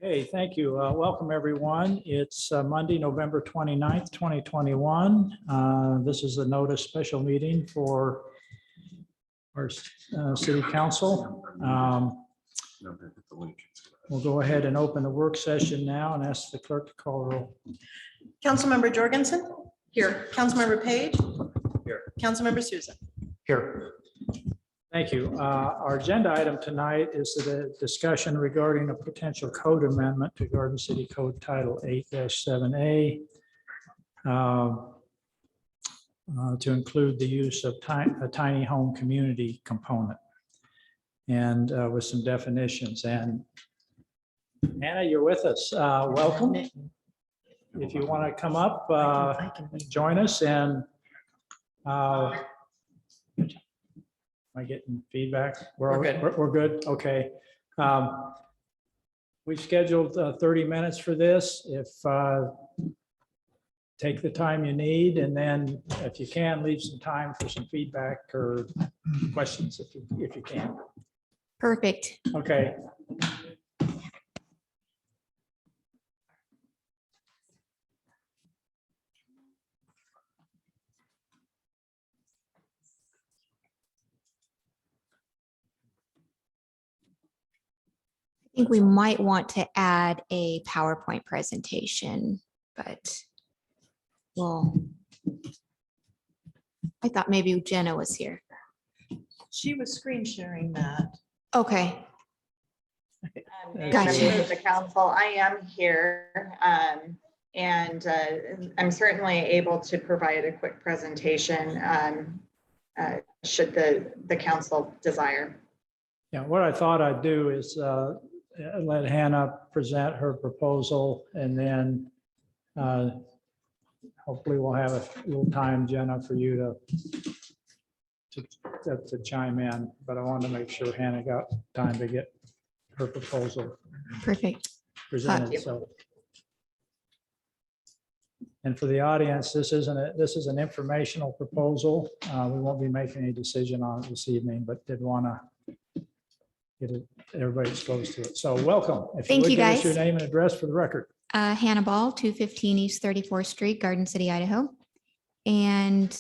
Okay, thank you. Welcome, everyone. It's Monday, November 29th, 2021. This is a notice special meeting for our city council. We'll go ahead and open the work session now and ask the clerk to call roll. Councilmember Jorgensen? Here. Councilmember Page? Here. Councilmember Souza? Here. Thank you. Our agenda item tonight is the discussion regarding a potential code amendment to Garden City Code Title 8-7A to include the use of a tiny home community component and with some definitions. And Anna, you're with us. Welcome. If you want to come up, join us. And am I getting feedback? We're good. We're good. Okay. We've scheduled 30 minutes for this. If take the time you need, and then if you can, leave some time for some feedback or questions if you can. Perfect. Okay. I think we might want to add a PowerPoint presentation, but well, I thought maybe Jenna was here. She was screen sharing that. Okay. Members Gotcha. of the council, I am here, and I'm certainly able to provide a quick presentation should the council desire. Yeah, what I thought I'd do is let Hannah present her proposal, and then hopefully we'll have a little time, Jenna, for you to chime in. But I wanted to make sure Hannah got time to get her proposal Perfect. presented. So, and for the audience, this is an informational proposal. We won't be making any decision on it this evening, but did want to get everybody exposed to it. So welcome. If Thank would you, give us guys. your name and address for the record. Hannah Ball, 215 East 34th Street, Garden City, Idaho. And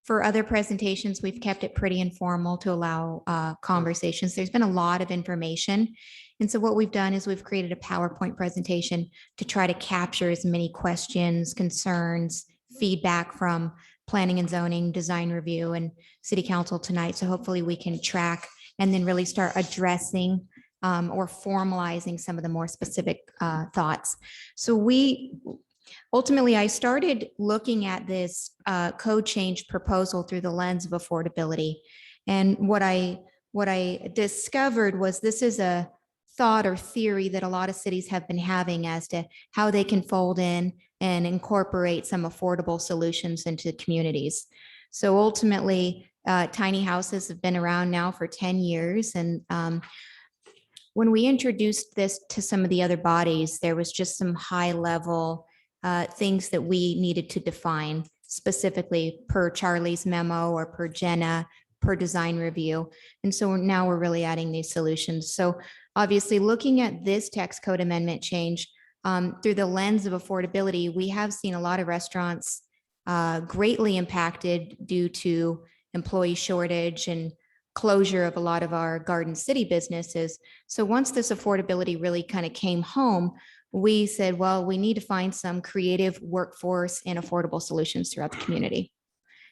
for other presentations, we've kept it pretty informal to allow conversations. There's been a lot of information. And so what we've done is we've created a PowerPoint presentation to try to capture as many questions, concerns, feedback from planning and zoning, design review, and city council tonight. So hopefully we can track and then really start addressing or formalizing some of the more specific thoughts. So ultimately, I started looking at this code change proposal through the lens of affordability. And what I discovered was this is a thought or theory that a lot of cities have been having as to how they can fold in and incorporate some affordable solutions into communities. So ultimately, tiny houses have been around now for 10 years. And when we introduced this to some of the other bodies, there was just some high level things that we needed to define specifically per Charlie's memo or per Jenna, per design review. And so now we're really adding these solutions. So obviously looking at this text code amendment change through the lens of affordability, we have seen a lot of restaurants greatly impacted due to employee shortage and closure of a lot of our Garden City businesses. So once this affordability really kind of came home, we said, well, we need to find some creative workforce and affordable solutions throughout the community.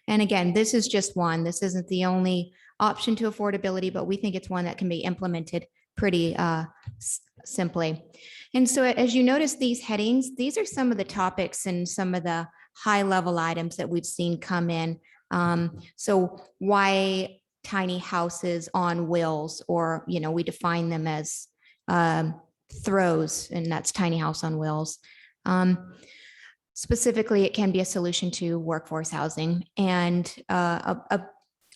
And again, this is just one. This isn't the only option to affordability, but we think it's one that can be implemented pretty simply. And so as you notice these headings, these are some of the topics and some of the high level items that we've seen come in. So why tiny houses on wheels, or, we define them as throws, and that's tiny house on wheels. Specifically, it can be a solution to workforce housing. And a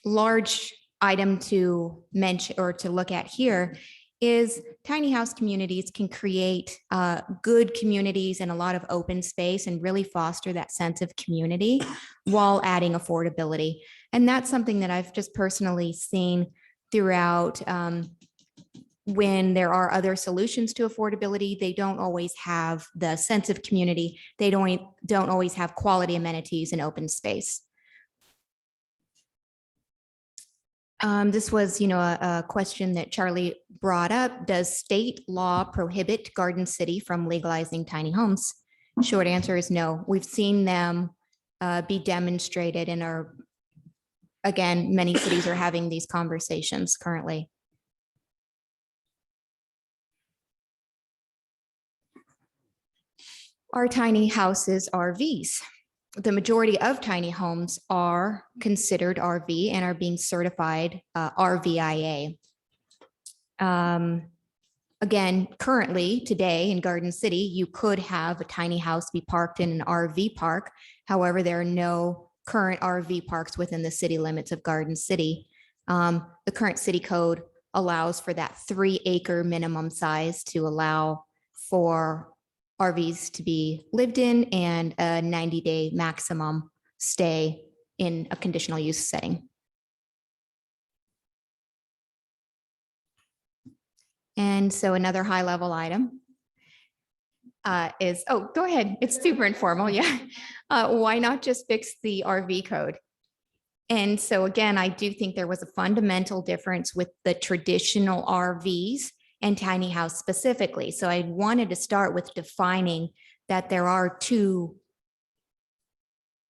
large item to mention or to look at here is tiny house communities can create good communities and a lot of open space and really foster that sense of community while adding affordability. And that's something that I've just personally seen throughout when there are other solutions to affordability, they don't always have the sense of community. They don't always have quality amenities and open space. This was, a question that Charlie brought up. Does state law prohibit Garden City from legalizing tiny homes? Short answer is no. We've seen them be demonstrated and are, again, many cities are having these conversations currently. Are tiny houses RVs? The majority of tiny homes are considered RV and are being certified RVIA. Again, currently today in Garden City, you could have a tiny house be parked in an RV park. However, there are no current RV parks within the city limits of Garden City. The current city code allows for that 3-acre minimum size to allow for RVs to be lived in and a 90-day maximum stay in a conditional use setting. And so another high level item is, oh, go ahead. It's super informal. Yeah. Why not just fix the RV code? And so again, I do think there was a fundamental difference with the traditional RVs and tiny house specifically. So I wanted to start with defining that there are two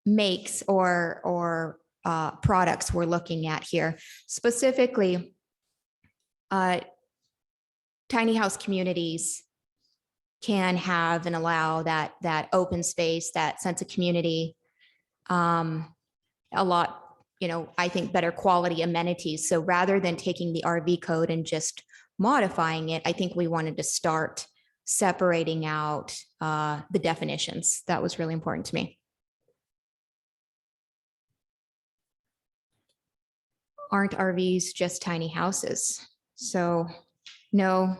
makes or products we're looking at here. Specifically, tiny house communities can have and allow that open space, that sense of community, a lot, I think better quality amenities. So rather than taking the RV code and just modifying it, I think we wanted to start separating out the definitions. That was really important to me. Aren't RVs just tiny houses? So no,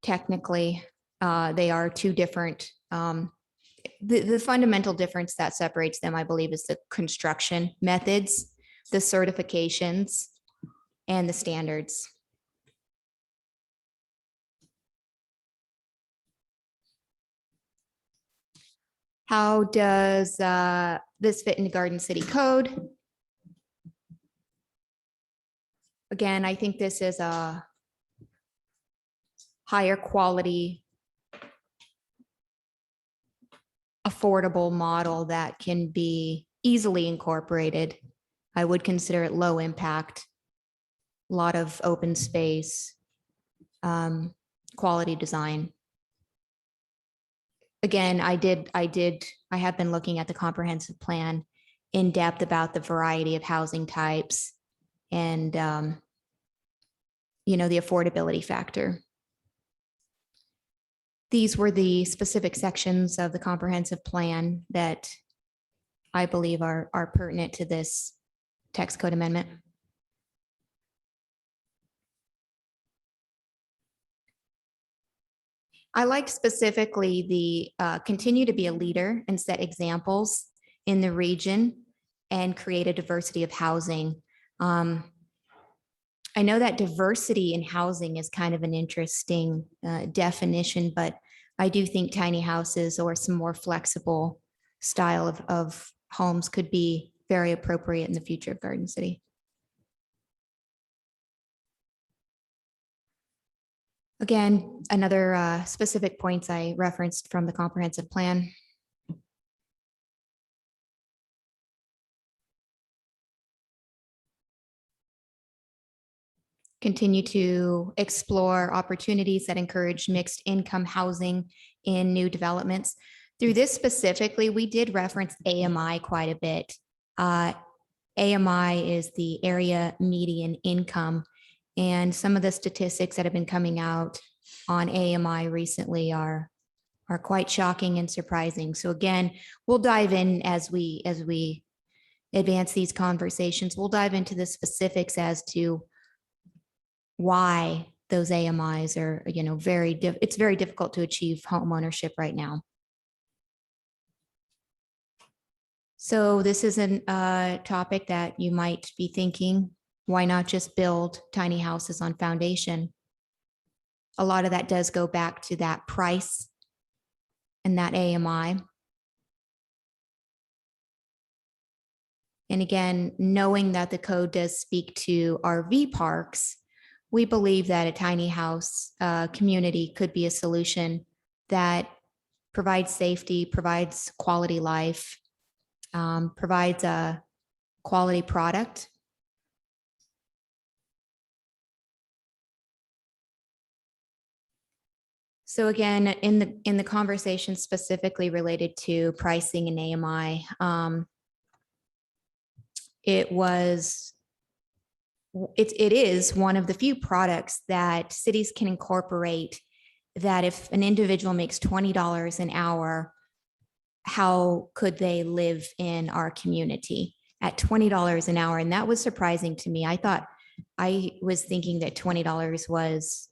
technically they are two different. The fundamental difference that separates them, I believe, is the construction methods, the certifications, and the standards. How does this fit into Garden City Code? Again, I think this is a higher quality, affordable model that can be easily incorporated. I would consider it low impact, a lot of open space, quality design. Again, I have been looking at the comprehensive plan in depth about the variety of housing types and, the affordability factor. These were the specific sections of the comprehensive plan that I believe are pertinent to this text code amendment. I liked specifically the continue to be a leader and set examples in the region and create a diversity of housing. I know that diversity in housing is kind of an interesting definition, but I do think tiny houses or some more flexible style of homes could be very appropriate in the future of Garden City. Again, another specific points I referenced from the comprehensive plan. Continue to explore opportunities that encourage mixed income housing in new developments. Through this specifically, we did reference AMI quite a bit. AMI is the area median income, and some of the statistics that have been coming out on AMI recently are quite shocking and surprising. So again, we'll dive in as we advance these conversations. We'll dive into the specifics as to why those AMIs are, it's very difficult to achieve home ownership right now. So this is a topic that you might be thinking, Why not just build tiny houses on foundation? A lot of that does go back to that price and that AMI. And again, knowing that the code does speak to RV parks, we believe that a tiny house community could be a solution that provides safety, provides quality life, provides a quality product. So again, in the conversation specifically related to pricing and AMI, it is one of the few products that cities can incorporate, that if an individual makes $20 an hour, how could they live in our community at $20 an hour? And that was surprising to me. I was thinking that $20 was,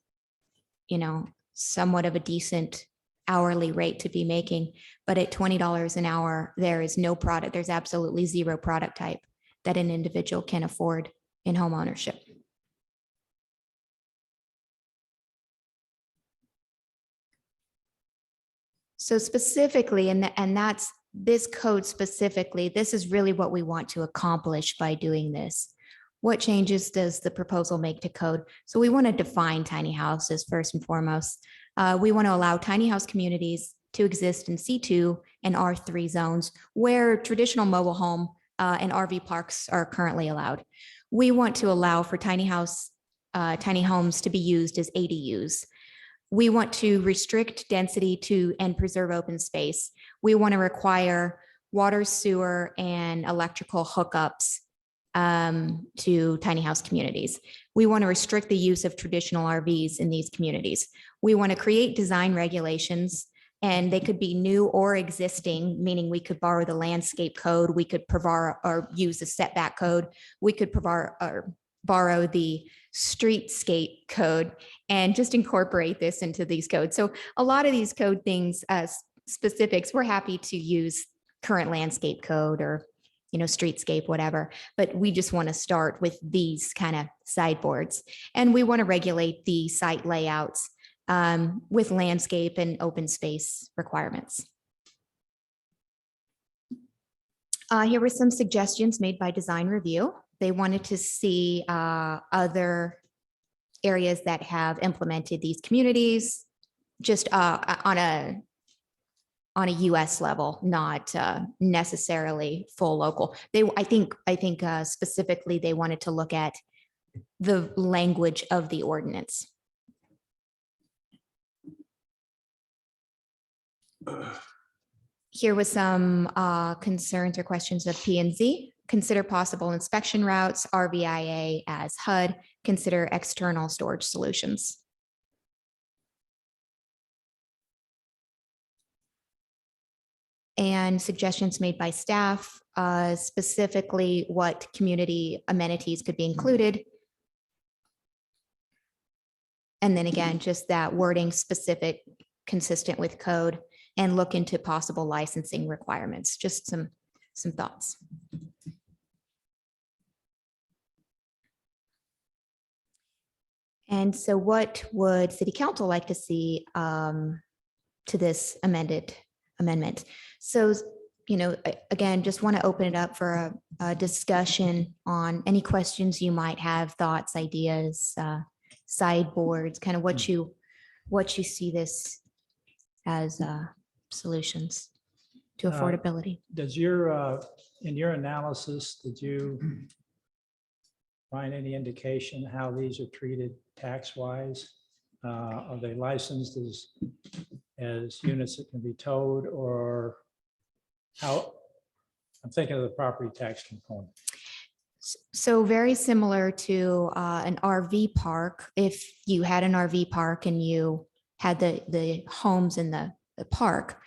somewhat of a decent hourly rate to be making. But at $20 an hour, there is no product. There's absolutely zero product type that an individual can afford in home ownership. So specifically, and that's this code specifically, this is really what we want to accomplish by doing this. What changes does the proposal make to code? So we want to define tiny houses first and foremost. We want to allow tiny house communities to exist in C2 and R3 zones where traditional mobile home and RV parks are currently allowed. We want to allow for tiny homes to be used as ADUs. We want to restrict density and preserve open space. We want to require water, sewer, and electrical hookups to tiny house communities. We want to restrict the use of traditional RVs in these communities. We want to create design regulations, and they could be new or existing, meaning we could borrow the landscape code, we could provide or use the setback code, we could provide or borrow the streetscape code and just incorporate this into these codes. So a lot of these code things, specifics, we're happy to use current landscape code or streetscape, whatever, but we just want to start with these kind of sideboards. And we want to regulate the site layouts with landscape and open space requirements. Here were some suggestions made by Design Review. They wanted to see other areas that have implemented these communities just on a US level, not necessarily full local. I think specifically they wanted to look at the language of the ordinance. Here was some concerns or questions of P&Z. Consider possible inspection routes, RVIA as HUD, consider external storage solutions. And suggestions made by staff, specifically what community amenities could be included. And then again, just that wording specific, consistent with code, and look into possible licensing requirements. Just some thoughts. And so what would City Council like to see to this amendment? So, again, just want to open it up for a discussion on any questions you might have, thoughts, ideas, sideboards, kind of what you see this as solutions to affordability. Does in your analysis, did you find any indication how these are treated tax-wise? Are they licensed as units that can be towed, or how? I'm thinking of the property tax component. So very similar to an RV park. If you had an RV park and you had the homes in the park,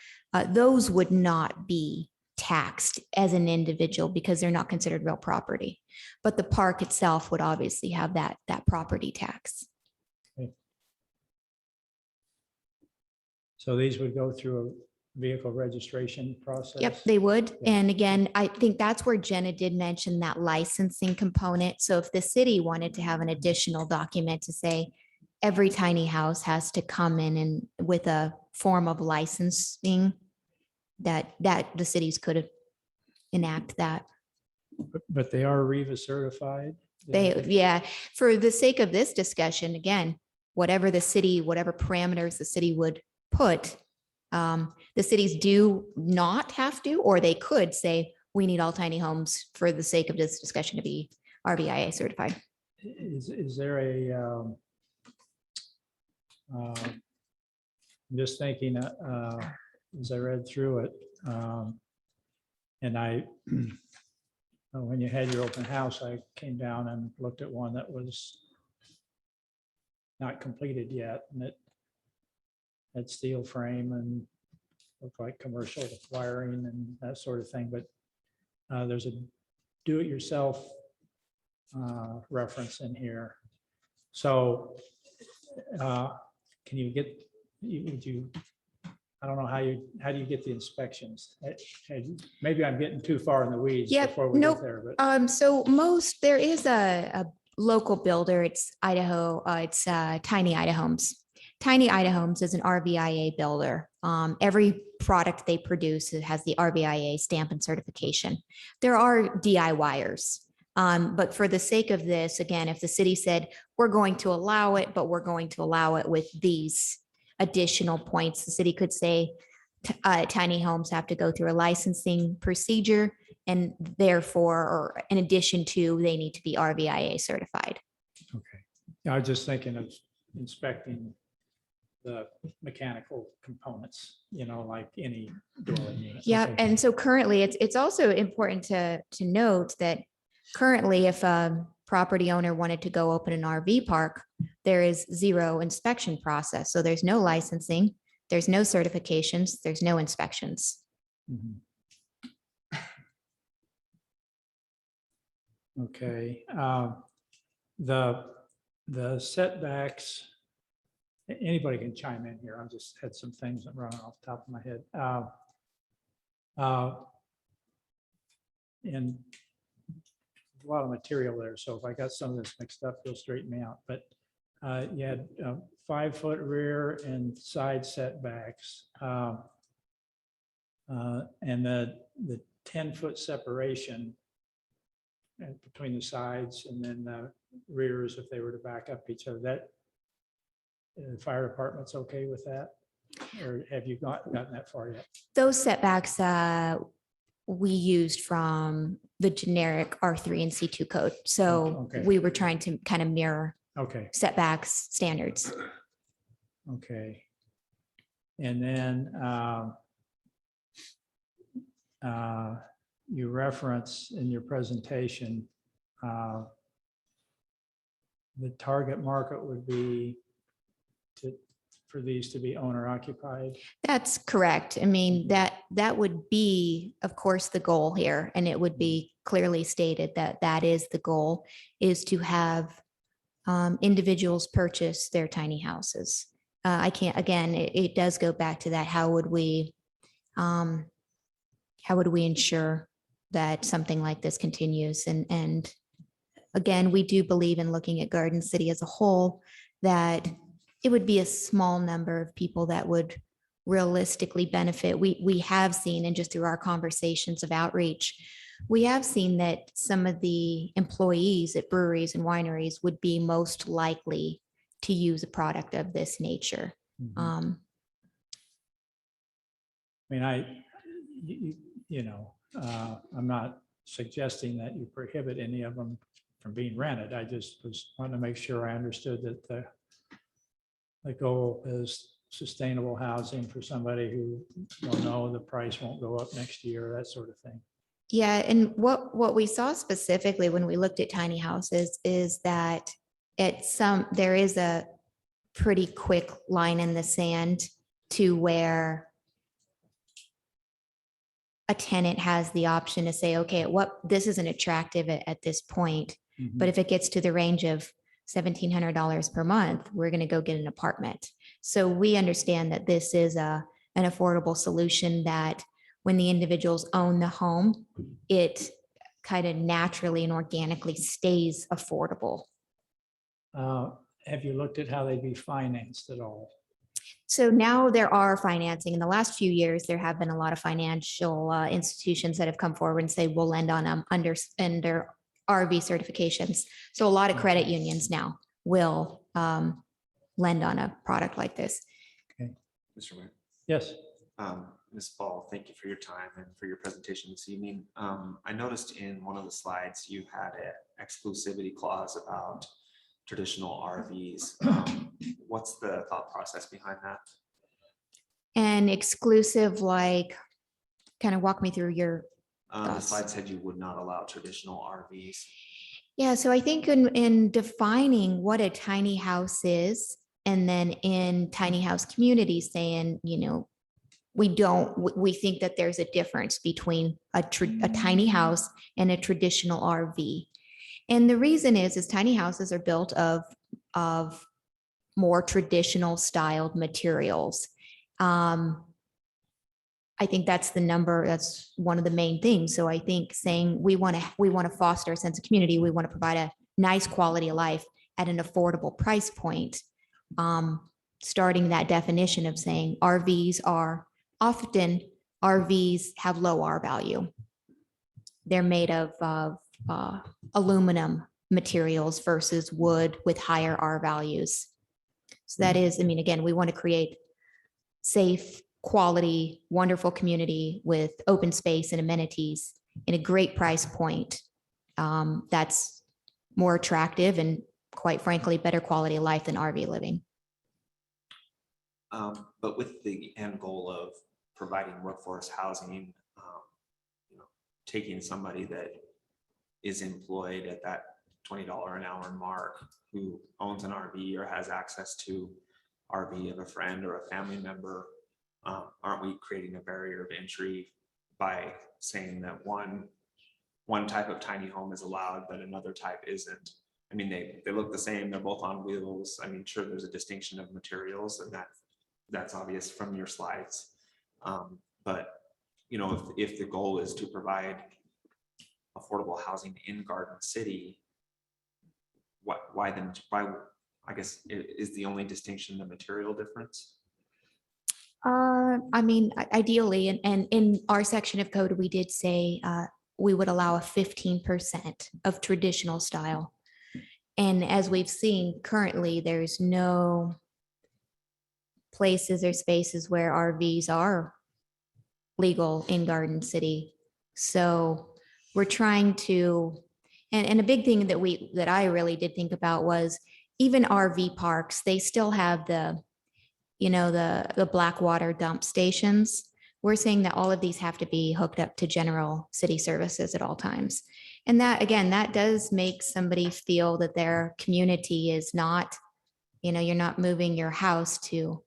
those would not be taxed as an individual because they're not considered real property. But the park itself would obviously have that property tax. Okay. So these would go through vehicle registration process? Yep, they would. Yeah. And again, I think that's where Jenna did mention that licensing component. So if the city wanted to have an additional document to say every tiny house has to come in and with a form of licensing, that the cities could enact that. But they are REVA certified? Yeah, for the sake of this discussion, again, whatever parameters the city would put, the cities do not have to, or they could say, we need all tiny homes for the sake of this discussion to be RVIA certified. Is there a, I'm just thinking, as I read through it, and when you had your open house, I came down and looked at one that was not completed yet, and it had steel frame and looked like commercial wiring and that sort of thing, but there's a do-it-yourself reference in here. So can you get, I don't know how do you get the inspections? Maybe I'm getting too far in the weeds Yep, before we nope. get there, but So there is a local builder, it's Idaho, it's Tiny Idahomes. Tiny Idahomes is an RVIA builder. Every product they produce has the RVIA stamp and certification. There are DIYers, but for the sake of this, again, if the city said, we're going to allow it, but we're going to allow it with these additional points, the city could say tiny homes have to go through a licensing procedure, and therefore, or in addition to, they need to be RVIA certified. okay. I was just thinking of inspecting the mechanical components, like any dwelling unit. Yeah, Okay. and so currently, it's also important to note that currently, if a property owner wanted to go open an RV park, there is zero inspection process. So there's no licensing, there's no certifications, there's no inspections. Mhm. Okay, the setbacks, anybody can chime in here. I just had some things that run off the top of my head. And a lot of material there, so if I got some of this mixed up, you'll straighten me out. But you had 5-foot rear and side setbacks, and the 10-foot separation between the sides, and then the rears if they were to back up each other. That the fire department's okay with that, or have you gotten that far yet? Those setbacks we used from the generic R3 and C2 code. So Okay. we were trying to kind of mirror Okay. setbacks standards. Okay. And then you reference in your presentation the target market would be for these to be owner occupied. That's correct. I mean, that would be, of course, the goal here, and it would be clearly stated that that is the goal, is to have individuals purchase their tiny houses. I can't, again, it does go back to that. How would we ensure that something like this continues? And again, we do believe in looking at Garden City as a whole, that it would be a small number of people that would realistically benefit. We have seen, and just through our conversations of outreach, we have seen that some of the employees at breweries and wineries would be most likely to use a product of this nature. Mhm. I mean, I'm not suggesting that you prohibit any of them from being rented. I just was wanting to make sure I understood that the goal is sustainable housing for somebody who will know the price won't go up next year, that sort of thing. Yeah, and what we saw specifically when we looked at tiny houses is that there is a pretty quick line in the sand to where a tenant has the option to say, okay, this isn't attractive at this point, but if it gets to the range of $1,700 per month, we're going to go get an apartment. So we understand that this is a an affordable solution that when the individuals own the home, it kind of naturally and organically stays affordable. Have you looked at how they'd be financed at all? So now there are financing. In the last few years, there have been a lot of financial institutions that have come forward and say we'll lend on them under RV certifications. So a lot of credit unions now will lend on a product like this. Mr. Mayor. Yes. Ms. Ball, thank you for your time and for your presentation this evening. I noticed in one of the slides you had an exclusivity clause about traditional RVs. What's the thought process behind that? And exclusive, like, kind of walk me through your The thoughts. slide said you would not allow traditional RVs. Yeah, so I think in defining what a tiny house is, and then in tiny house communities saying, you know, we think that there's a difference between a tiny house and a traditional RV. And the reason is tiny houses are built of more traditional styled materials. I think that's one of the main things. So I think saying we want to foster a sense of community, we want to provide a nice quality of life at an affordable price point. Starting that definition of saying RVs have low R value. They're made of aluminum materials versus wood with higher R values. So that is, I mean, again, we want to create safe, quality, wonderful community with open space and amenities in a great price point. That's more attractive and, quite frankly, better quality of life than RV living. But with the end goal of providing workforce housing, taking somebody that is employed at that $20 an hour mark who owns an RV or has access to RV of a friend or a family member, aren't we creating a barrier of entry by saying that one type of tiny home is allowed, but another type isn't? I mean, they look the same, they're both on wheels. I mean, sure, there's a distinction of materials, and that's obvious from your slides. But if the goal is to provide affordable housing in Garden City, why I guess is the only distinction the material difference? I mean, ideally, and in our section of code, we did say we would allow a 15% of traditional style. And as we've seen currently, there's no places or spaces where RVs are legal in Garden City. So we're trying to, and a big thing that I really did think about was even RV parks, they still have the black water dump stations. We're saying that all of these have to be hooked up to general city services at all times. And that, again, that does make somebody feel that their community is not, you're not moving your house to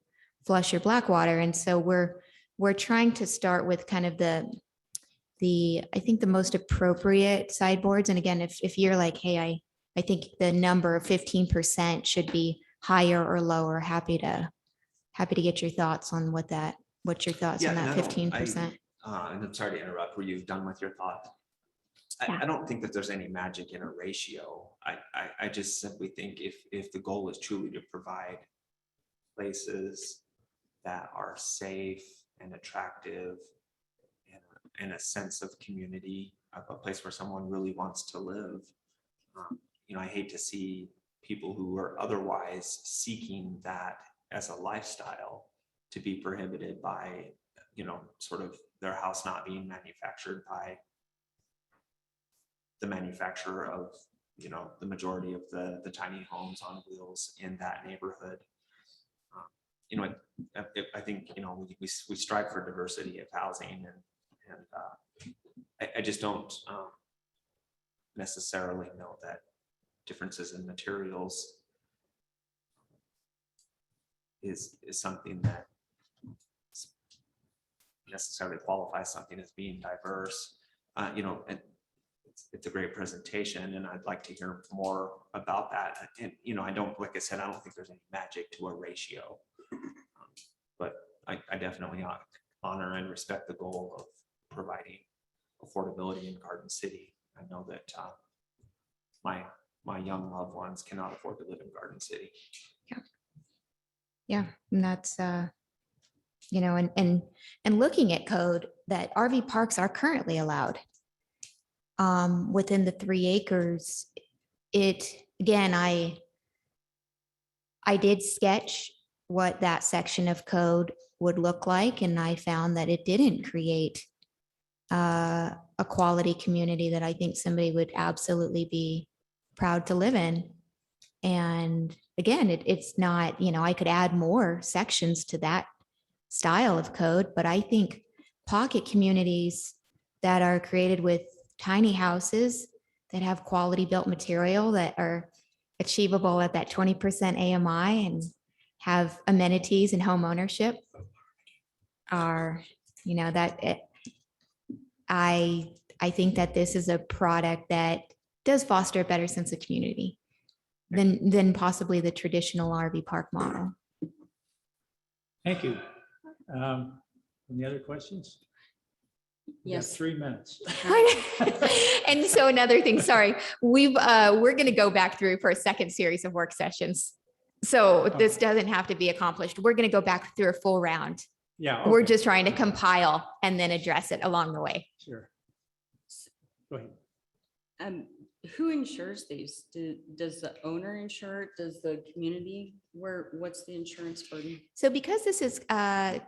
flush your black water. And so we're trying to start with kind of I think the most appropriate sideboards. And again, if you're like, hey, I think the number of 15% should be higher or lower, happy to get your thoughts on what's your thoughts on that 15%. And I'm sorry to interrupt. Were you done with your thought? Yeah. I don't think that there's any magic in a ratio. I just simply think if the goal is truly to provide places that are safe and attractive and a sense of community, a place where someone really wants to live, I hate to see people who are otherwise seeking that as a lifestyle to be prohibited by, sort of their house not being manufactured by the manufacturer of, the majority of the tiny homes on wheels in that neighborhood. I think, we strive for diversity of housing, and I just don't necessarily know that differences in materials is something that necessarily qualifies something as being diverse. It's a great presentation, and I'd like to hear more about that. And I don't, like I said, I don't think there's any magic to a ratio, but I definitely honor and respect the goal of providing affordability in Garden City. I know that my young loved ones cannot afford to live in Garden City. Yeah, and that's, you know, and looking at code, that RV parks are currently allowed within the 3 acres. Again, I did sketch what that section of code would look like, and I found that it didn't create a quality community that I think somebody would absolutely be proud to live in. And again, it's not, you know, I could add more sections to that style of code, but I think pocket communities that are created with tiny houses that have quality built material that are achievable at that 20% AMI and have amenities and home ownership are, you know, I think that this is a product that does foster a better sense of community than possibly the traditional RV park model. Thank you. Any other questions? We got Yes. 3 minutes. And so another thing, sorry, we're going to go back through for a second series of work sessions. So this doesn't have to be accomplished. We're going to go back through a full round. Yeah. We're okay. just trying to compile and then address it along the way. Sure. Go ahead. Who insures these? Does the owner insure it? Does the community? What's the insurance burden? So because this is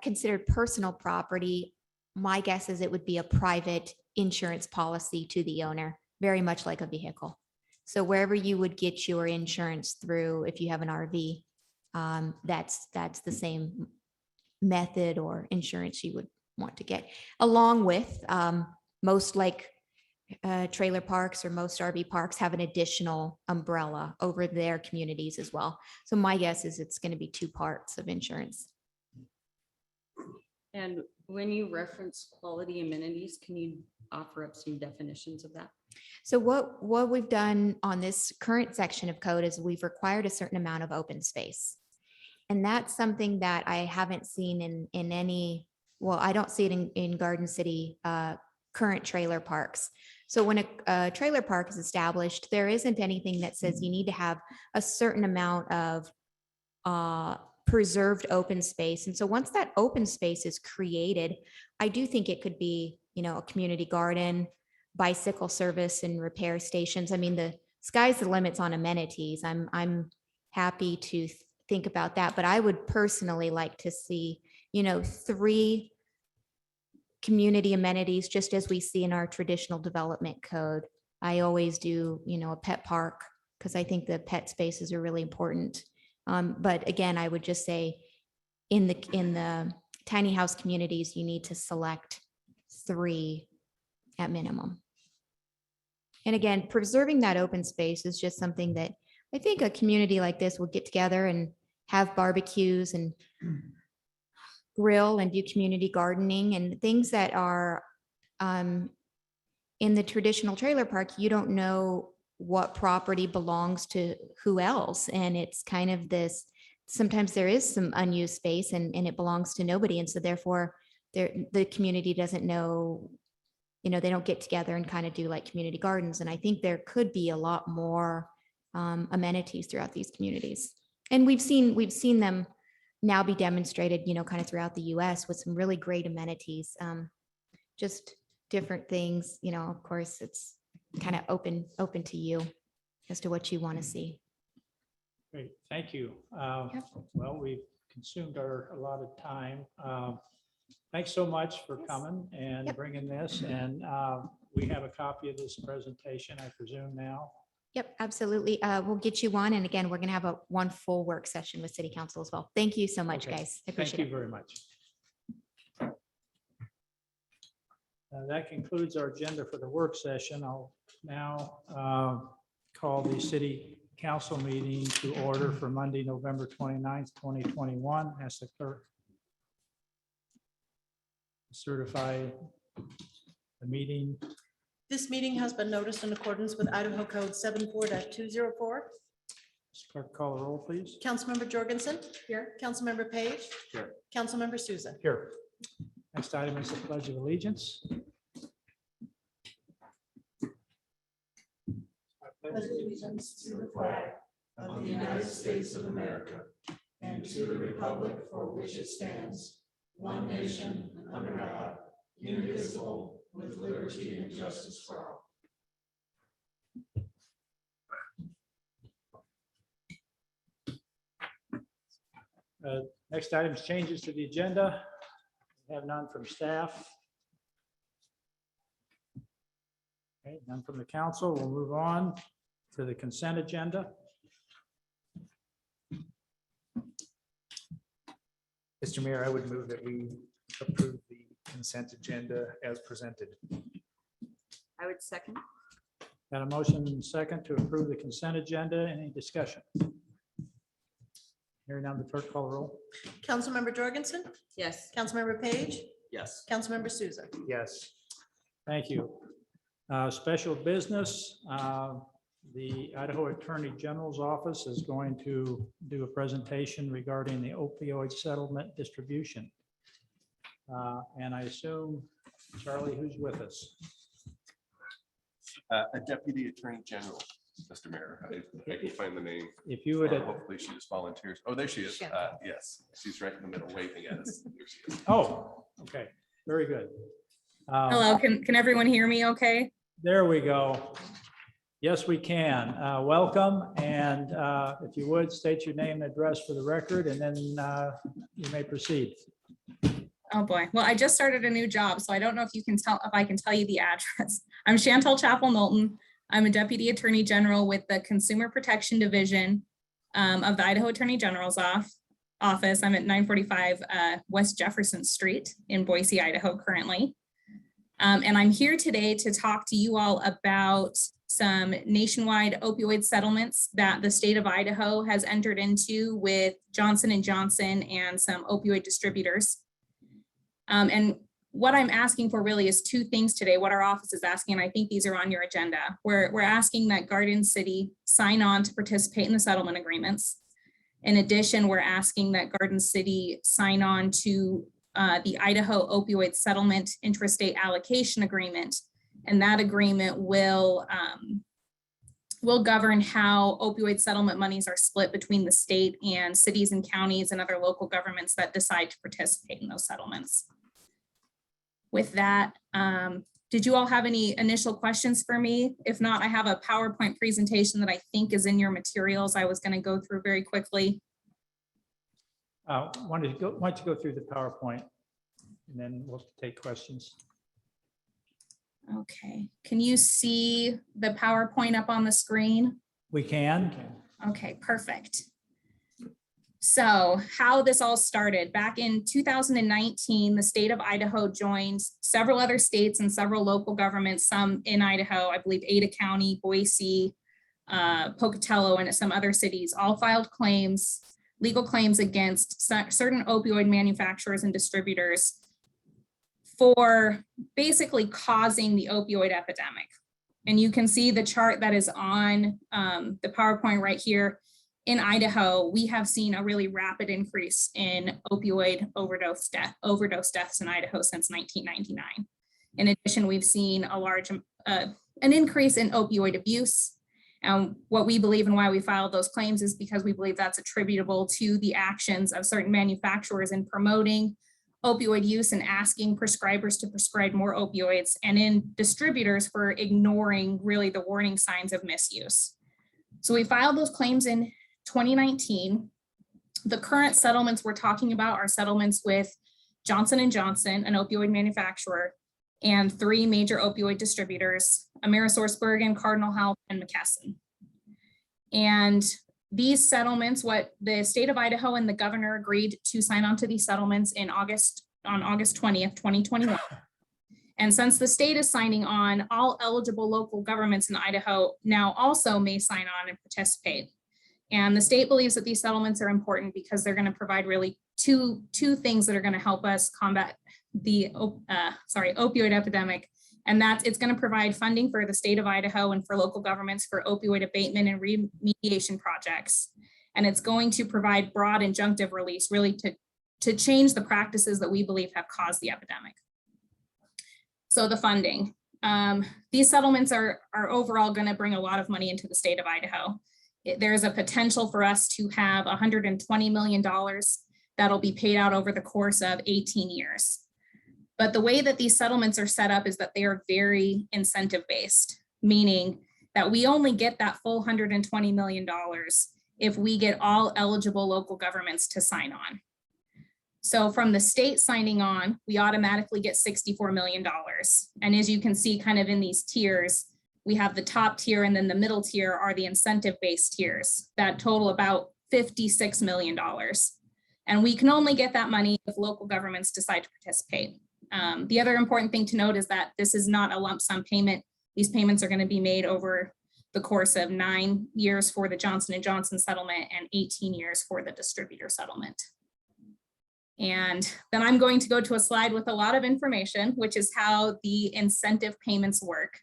considered personal property, my guess is it would be a private insurance policy to the owner, very much like a vehicle. So wherever you would get your insurance through, if you have an RV, that's the same method or insurance you would want to get, along with most like trailer parks or most RV parks have an additional umbrella over their communities as well. So my guess is it's going to be 2 parts of insurance. And when you reference quality amenities, can you offer up some definitions of that? So what we've done on this current section of code is we've required a certain amount of open space. And that's something that I haven't seen in any, well, I don't see it in Garden City current trailer parks. So when a trailer park is established, there isn't anything that says you need to have a certain amount of preserved open space. And so once that open space is created, I do think it could be, you know, a community garden, bicycle service and repair stations. I mean, the sky's the limits on amenities. I'm happy to think about that, but I would personally like to see, you know, 3 community amenities, just as we see in our traditional development code. I always do, you know, a pet park because I think the pet spaces are really important. But again, I would just say in the tiny house communities, you need to select 3 at minimum. And again, preserving that open space is just something that I think a community like this will get together and have barbecues and grill and do community gardening and things that are in the traditional trailer park. You don't know what property belongs to who else. And it's kind of this, sometimes there is some unused space and it belongs to nobody. And so therefore the community doesn't know, you know, they don't get together and kind of do like community gardens. And I think there could be a lot more amenities throughout these communities. And we've seen them now be demonstrated, you know, kind of throughout the US with some really great amenities, just different things, you know, of course, it's kind of open to you as to what you want to see. Great, thank you. Yep. Well, we've consumed our allotted time. Thanks so much for coming and Yep. bringing this. And we have a copy of this presentation, I presume now. Yep, absolutely. We'll get you one. And again, we're going to have one full work session with City Council as well. Thank you so much, Okay. guys. I Thank appreciate you it. very much. That concludes our agenda for the work session. I'll now call the City Council meeting to order for Monday, November 29th, 2021. Ask the clerk to certify the meeting. This meeting has been noticed in accordance with Idaho Code 74-204. Clerk, call the roll, please. Councilmember Jorgensen. Here. Councilmember Page. Here. Councilmember Souza. Here. Next item is the Pledge of Allegiance. Allegiance to the flag of the United States of America and to the republic for which it stands, one nation, under God, indivisible, with liberty and justice for all. Next item is changes to the agenda. We have none from staff. Okay, none from the council. We'll move on to the consent agenda. Mr. Mayor, I would move that we approve the consent agenda as presented. I would second. Got a motion and second to approve the consent agenda. Any discussion? Hearing none, the clerk call the roll. Councilmember Jorgensen. Yes. Councilmember Page. Yes. Councilmember Souza. Yes. Thank you. Special business. The Idaho Attorney General's Office is going to do a presentation regarding the opioid settlement distribution. And I assume, Charlie, who's with us? A Deputy Attorney General, Mr. Mayor. I can find the name. If you would, Hopefully she just volunteers. Oh, there she is. Yes, she's right in the middle waving at us. There she is. oh, okay, very good. Hello, can everyone hear me okay? There we go. Yes, we can. Welcome, and if you would, state your name and address for the record, and then you may proceed. Oh boy, well, I just started a new job, so I don't know if I can tell you the address. I'm Chantal Chapel Knowlton. I'm a Deputy Attorney General with the Consumer Protection Division of the Idaho Attorney General's office. I'm at 945 West Jefferson Street in Boise, Idaho currently. And I'm here today to talk to you all about some nationwide opioid settlements that the state of Idaho has entered into with Johnson & Johnson and some opioid distributors. And what I'm asking for really is two things today, what our office is asking, and I think these are on your agenda. We're asking that Garden City sign on to participate in the settlement agreements. In addition, we're asking that Garden City sign on to the Idaho Opioid Settlement Intrastate Allocation Agreement. And that agreement will govern how opioid settlement monies are split between the state and cities and counties and other local governments that decide to participate in those settlements. With that, did you all have any initial questions for me? If not, I have a PowerPoint presentation that I think is in your materials. I was going to go through very quickly. Why don't you go through the PowerPoint, and then we'll take questions. Okay, can you see the PowerPoint up on the screen? We can. Okay, perfect. So how this all started, back in 2019, the state of Idaho joined several other states and several local governments, some in Idaho, I believe Ada County, Boise, Pocatello, and some other cities, all filed claims, legal claims against certain opioid manufacturers and distributors for basically causing the opioid epidemic. And you can see the chart that is on the PowerPoint right here. In Idaho, we have seen a really rapid increase in opioid overdose deaths in Idaho since 1999. In addition, we've seen a large, an increase in opioid abuse. And what we believe and why we filed those claims is because we believe that's attributable to the actions of certain manufacturers in promoting opioid use and asking prescribers to prescribe more opioids, and in distributors for ignoring really the warning signs of misuse. So we filed those claims in 2019. The current settlements we're talking about are settlements with Johnson & Johnson, an opioid manufacturer, and three major opioid distributors, AmerisourceBergen, Cardinal Health, and McKesson. And these settlements, what the state of Idaho and the governor agreed to sign on to these settlements on August 20th, 2021. And since the state is signing on, all eligible local governments in Idaho now also may sign on and participate. And the state believes that these settlements are important because they're going to provide really two things that are going to help us combat the opioid epidemic And it's going to provide funding for the state of Idaho and for local governments for opioid abatement and remediation projects. And it's going to provide broad injunctive release, really to change the practices that we believe have caused the epidemic. So the funding. These settlements are overall going to bring a lot of money into the state of Idaho. There's a potential for us to have $120 million that'll be paid out over the course of 18 years. But the way that these settlements are set up is that they are very incentive-based, meaning that we only get that full $120 million if we get all eligible local governments to sign on. So from the state signing on, we automatically get $64 million. And as you can see kind of in these tiers, we have the top tier and then the middle tier are the incentive-based tiers that total about $56 million. And we can only get that money if local governments decide to participate. The other important thing to note is that this is not a lump sum payment. These payments are going to be made over the course of 9 years for the Johnson & Johnson settlement and 18 years for the distributor settlement. And then I'm going to go to a slide with a lot of information, which is how the incentive payments work.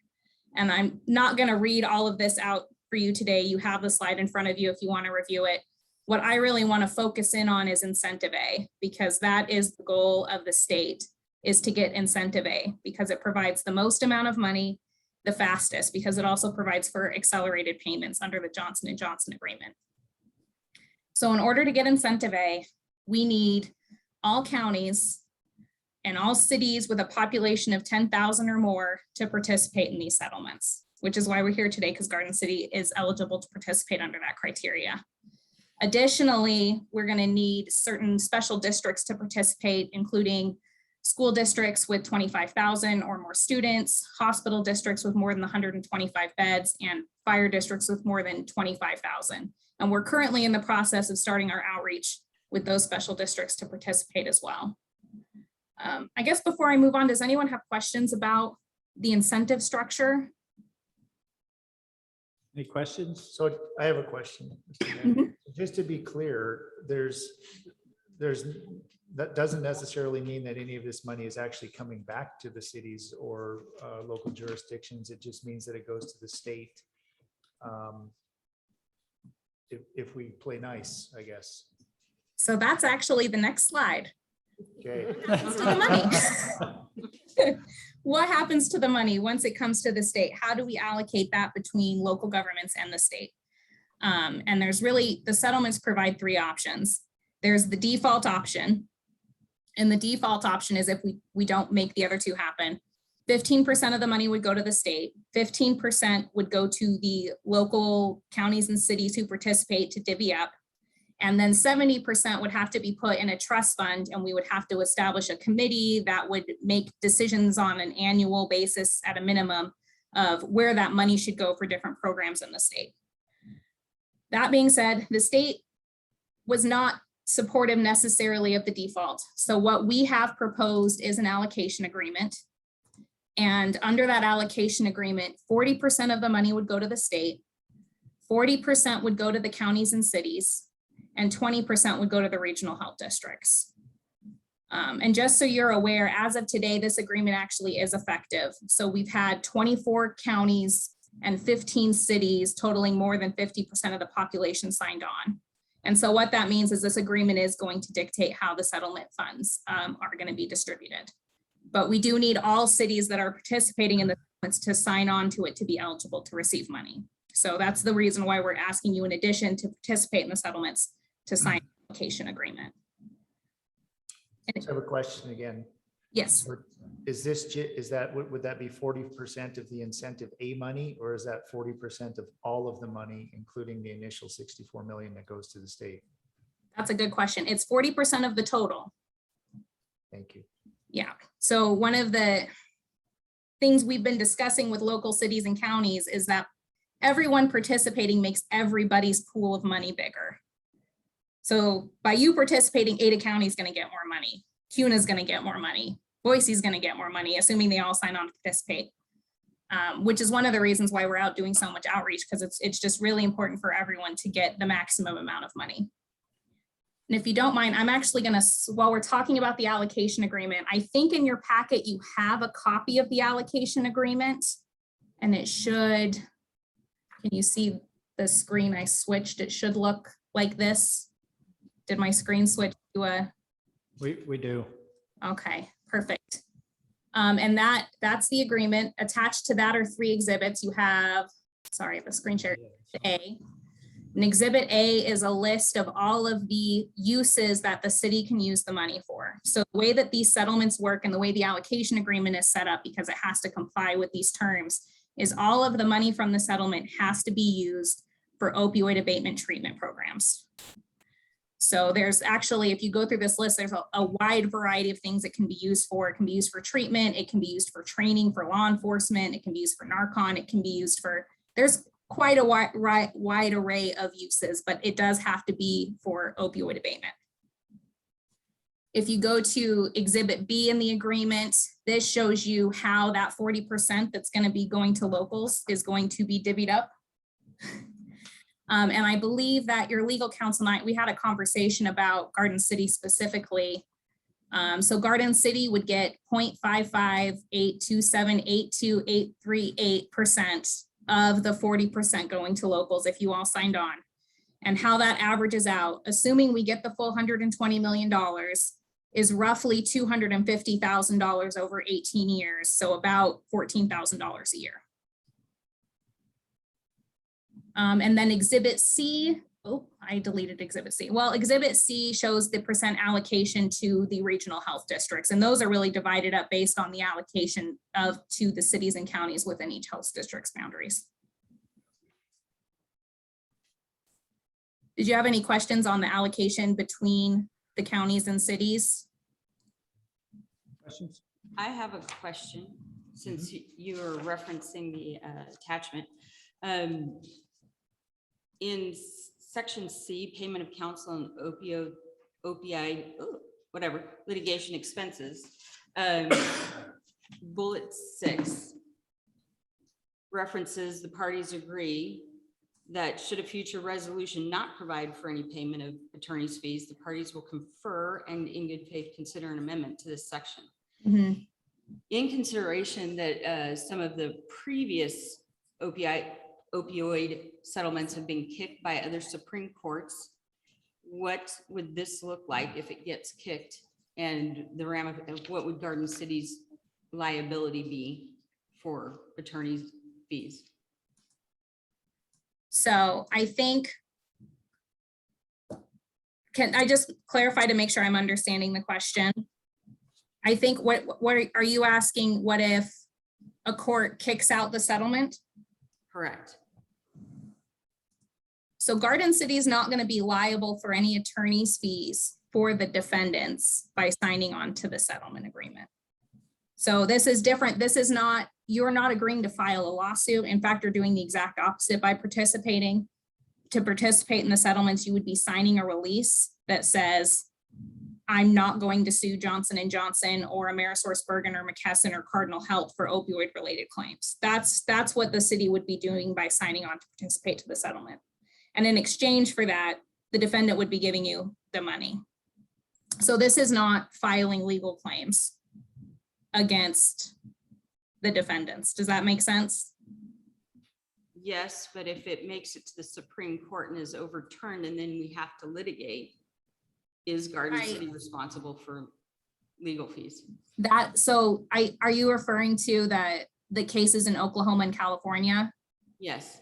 And I'm not going to read all of this out for you today. You have the slide in front of you if you want to review it. What I really want to focus in on is incentive A, because that is the goal of the state, is to get incentive A, because it provides the most amount of money the fastest, because it also provides for accelerated payments under the Johnson & Johnson agreement. So in order to get incentive A, we need all counties and all cities with a population of 10,000 or more to participate in these settlements, which is why we're here today, because Garden City is eligible to participate under that criteria. Additionally, we're going to need certain special districts to participate, including school districts with 25,000 or more students, hospital districts with more than 125 beds, and fire districts with more than 25,000. And we're currently in the process of starting our outreach with those special districts to participate as well. I guess before I move on, does anyone have questions about the incentive structure? Any questions? So I have a question. Mhm. Just to be clear, that doesn't necessarily mean that any of this money is actually coming back to the cities or local jurisdictions. It just means that it goes to the state. If we play nice, I guess. So that's actually the next slide. Okay. To the money. What happens to the money once it comes to the state? How do we allocate that between local governments and the state? And there's really, the settlements provide 3 options. There's the default option. And the default option is if we don't make the other 2 happen, 15% of the money would go to the state, 15% would go to the local counties and cities who participate to divvy up. And then 70% would have to be put in a trust fund, and we would have to establish a committee that would make decisions on an annual basis at a minimum of where that money should go for different programs in the state. That being said, the state was not supportive necessarily of the default. So what we have proposed is an allocation agreement. And under that allocation agreement, 40% of the money would go to the state, 40% would go to the counties and cities, and 20% would go to the regional health districts. And just so you're aware, as of today, this agreement actually is effective. So we've had 24 counties and 15 cities totaling more than 50% of the population signed on. And so what that means is this agreement is going to dictate how the settlement funds are going to be distributed. But we do need all cities that are participating in the settlements to sign on to it to be eligible to receive money. So that's the reason why we're asking you, in addition to participate in the settlements, to sign an allocation agreement. I have a question again. Yes. Would that be 40% of the incentive A money, or is that 40% of all of the money, including the initial 64 million that goes to the state? That's a good question. It's 40% of the total. Thank you. Yeah. So one of the things we've been discussing with local cities and counties is that everyone participating makes everybody's pool of money bigger. So by you participating, Ada County is going to get more money. CUNA is going to get more money. Boise is going to get more money, assuming they all sign on to participate, which is one of the reasons why we're out doing so much outreach, because it's just really important for everyone to get the maximum amount of money. And if you don't mind, I'm actually gonna, while we're talking about the allocation agreement, I think in your packet you have a copy of the allocation agreement. And it should, can you see the screen I switched? It should look like this. Did my screen switch to a? We do. Okay, perfect. And that's the agreement. Attached to that are 3 exhibits. You have, sorry, the screen share A. And exhibit A is a list of all of the uses that the city can use the money for. So the way that these settlements work and the way the allocation agreement is set up, because it has to comply with these terms, is all of the money from the settlement has to be used for opioid abatement treatment programs. So there's actually, if you go through this list, there's a wide variety of things it can be used for. It can be used for treatment. It can be used for training for law enforcement. It can be used for narcon. It can be used for, there's quite a wide array of uses, but it does have to be for opioid abatement. If you go to exhibit B in the agreement, this shows you how that 40% that's going to be going to locals is going to be divvied up. And I believe that your legal counsel and I, we had a conversation about Garden City specifically. So Garden City would get 0.55827828838% of the 40% going to locals if you all signed on. And how that averages out, assuming we get the full $120 million, is roughly $250,000 over 18 years. So about $14,000 a year. And then exhibit C, oh, I deleted exhibit C. Well, exhibit C shows the percent allocation to the regional health districts. And those are really divided up based on the allocation to the cities and counties within each health district's boundaries. Did you have any questions on the allocation between the counties and cities? Questions? I have a question, since you are referencing the attachment. In section C, payment of counsel and opioid, whatever, litigation expenses, bullet 6 references the parties agree that should a future resolution not provide for any payment of attorney's fees, the parties will confer and in good faith consider an amendment to this section. Mm-hmm. In consideration that some of the previous opioid settlements have been kicked by other Supreme Courts, what would this look like if it gets kicked, and what would Garden City's liability be for attorney's fees? So I think, can I just clarify to make sure I'm understanding the question? I think what are you asking? What if a court kicks out the settlement? Correct. So Garden City is not going to be liable for any attorney's fees for the defendants by signing on to the settlement agreement. So this is different. This is not, you're not agreeing to file a lawsuit. In fact, you're doing the exact opposite by participating. To participate in the settlements, you would be signing a release that says, I'm not going to sue Johnson & Johnson or AmerisourceBergen or McKesson or Cardinal Health for opioid related claims. That's what the city would be doing by signing on to participate to the settlement. And in exchange for that, the defendant would be giving you the money. So this is not filing legal claims against the defendants. Does that make sense? Yes, but if it makes it to the Supreme Court and is overturned and then we have to litigate, is Garden City responsible for legal fees? So are you referring to the cases in Oklahoma and California? Yes.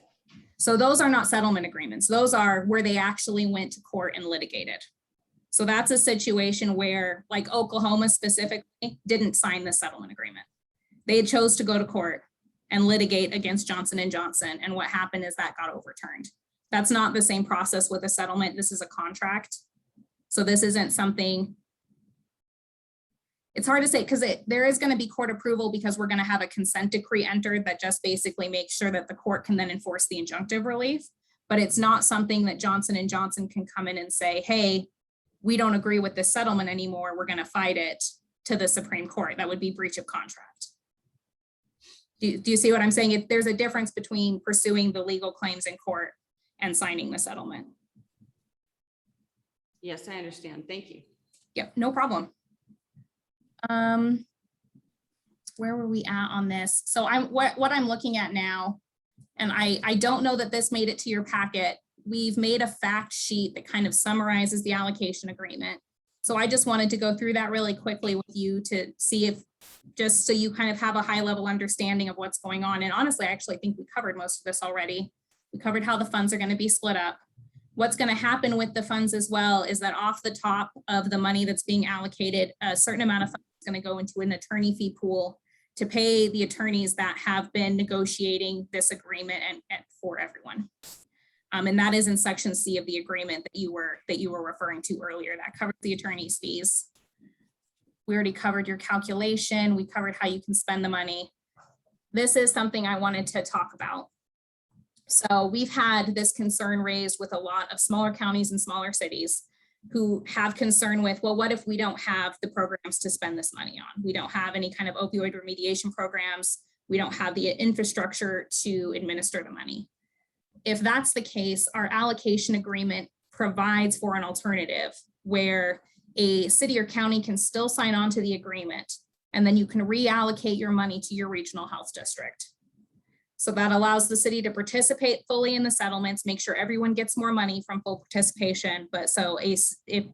So those are not settlement agreements. Those are where they actually went to court and litigated. So that's a situation where, like Oklahoma specifically, didn't sign the settlement agreement. They chose to go to court and litigate against Johnson & Johnson. And what happened is that got overturned. That's not the same process with a settlement. This is a contract. So this isn't something, it's hard to say because there is going to be court approval because we're going to have a consent decree entered that just basically makes sure that the court can then enforce the injunctive relief. But it's not something that Johnson & Johnson can come in and say, hey, we don't agree with this settlement anymore. We're going to fight it to the Supreme Court. That would be breach of contract. Do you see what I'm saying? There's a difference between pursuing the legal claims in court and signing the settlement. Yes, I understand. Thank you. Yep, no problem. Where were we at on this? So what I'm looking at now, and I don't know that this made it to your packet. We've made a fact sheet that kind of summarizes the allocation agreement. So I just wanted to go through that really quickly with you to see if, just so you kind of have a high level understanding of what's going on. And honestly, I actually think we covered most of this already. We covered how the funds are going to be split up. What's going to happen with the funds as well is that off the top of the money that's being allocated, a certain amount of funds is going to go into an attorney fee pool to pay the attorneys that have been negotiating this agreement and for everyone. And that is in section C of the agreement that you were referring to earlier. That covers the attorney's fees. We already covered your calculation. We covered how you can spend the money. This is something I wanted to talk about. So we've had this concern raised with a lot of smaller counties and smaller cities who have concern with, well, what if we don't have the programs to spend this money on? We don't have any kind of opioid remediation programs. We don't have the infrastructure to administer the money. If that's the case, our allocation agreement provides for an alternative where a city or county can still sign on to the agreement, and then you can reallocate your money to your regional health district. So that allows the city to participate fully in the settlements, make sure everyone gets more money from full participation. But so if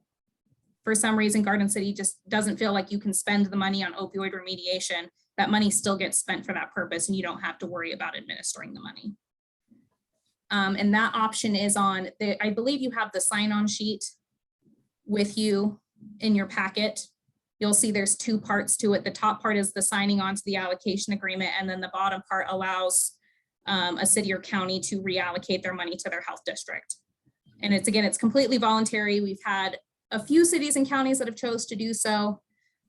for some reason Garden City just doesn't feel like you can spend the money on opioid remediation, that money still gets spent for that purpose and you don't have to worry about administering the money. And that option is on, I believe you have the sign-on sheet with you in your packet. You'll see there's two parts to it. The top part is the signing on to the allocation agreement, and then the bottom part allows a city or county to reallocate their money to their health district. And it's completely voluntary. We've had a few cities and counties that have chose to do so.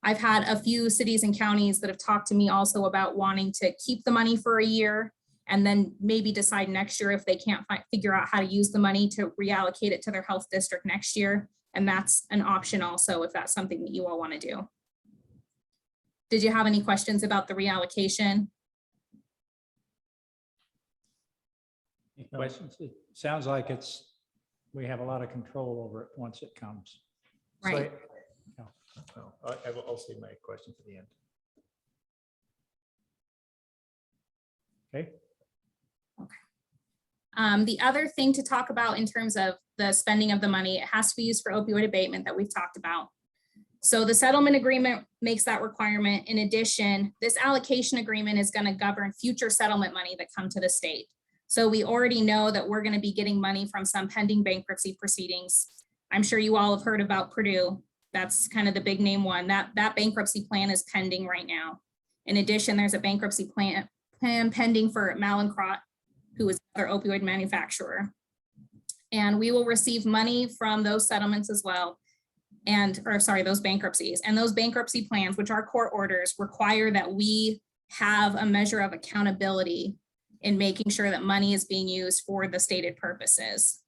I've had a few cities and counties that have talked to me also about wanting to keep the money for a year and then maybe decide next year if they can't figure out how to use the money to reallocate it to their health district next year. And that's an option also if that's something that you all want to do. Did you have any questions about the reallocation? Any questions? It sounds like we have a lot of control over it once it comes. Right. I'll save my question for the end. Okay. The other thing to talk about in terms of the spending of the money, it has to be used for opioid abatement that we've talked about. So the settlement agreement makes that requirement. In addition, this allocation agreement is going to govern future settlement money that come to the state. So we already know that we're going to be getting money from some pending bankruptcy proceedings. I'm sure you all have heard about Purdue. That's kind of the big name one. That bankruptcy plan is pending right now. In addition, there's a bankruptcy plan pending for Mallinckrodt, who is another opioid manufacturer. And we will receive money from those settlements as well. Those bankruptcies. And those bankruptcy plans, which are court orders, require that we have a measure of accountability in making sure that money is being used for the stated purposes.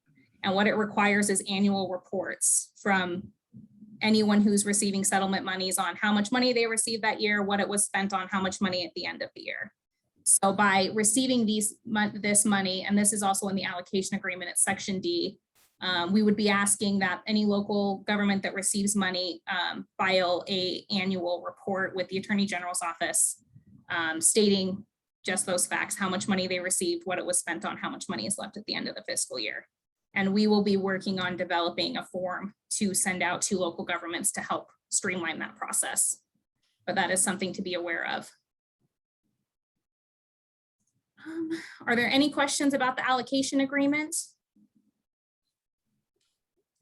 And what it requires is annual reports from anyone who's receiving settlement monies on how much money they received that year, what it was spent on, how much money at the end of the year. So by receiving this money, and this is also in the allocation agreement at section D, we would be asking that any local government that receives money file an annual report with the Attorney General's office stating just those facts, how much money they received, what it was spent on, how much money is left at the end of the fiscal year. And we will be working on developing a form to send out to local governments to help streamline that process. But that is something to be aware of. Are there any questions about the allocation agreement?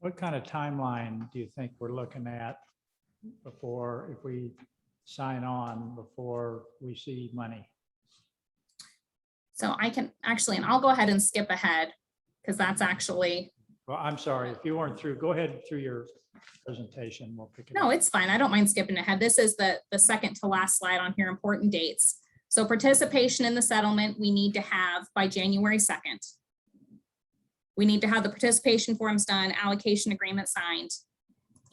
What kind of timeline do you think we're looking at before, if we sign on, before we see money? So I can actually, and I'll go ahead and skip ahead because that's actually. Well, I'm sorry, if you weren't through, go ahead through your presentation. We'll pick it up. No, it's fine. I don't mind skipping ahead. This is the second to last slide on here, important dates. So participation in the settlement, we need to have by January 2nd. We need to have the participation forms done, allocation agreement signed.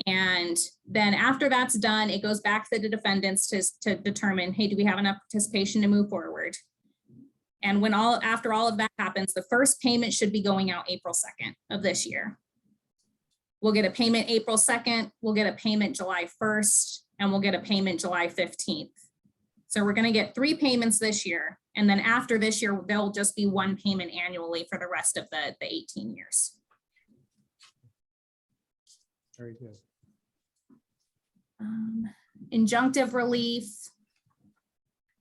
And then after that's done, it goes back to the defendants to determine, hey, do we have enough participation to move forward? And after all of that happens, the first payment should be going out April 2nd of this year. We'll get a payment April 2nd, we'll get a payment July 1st, and we'll get a payment July 15th. So we're gonna get 3 payments this year. And then after this year, there'll just be 1 payment annually for the rest of the 18 years. Very good. Injunctive relief.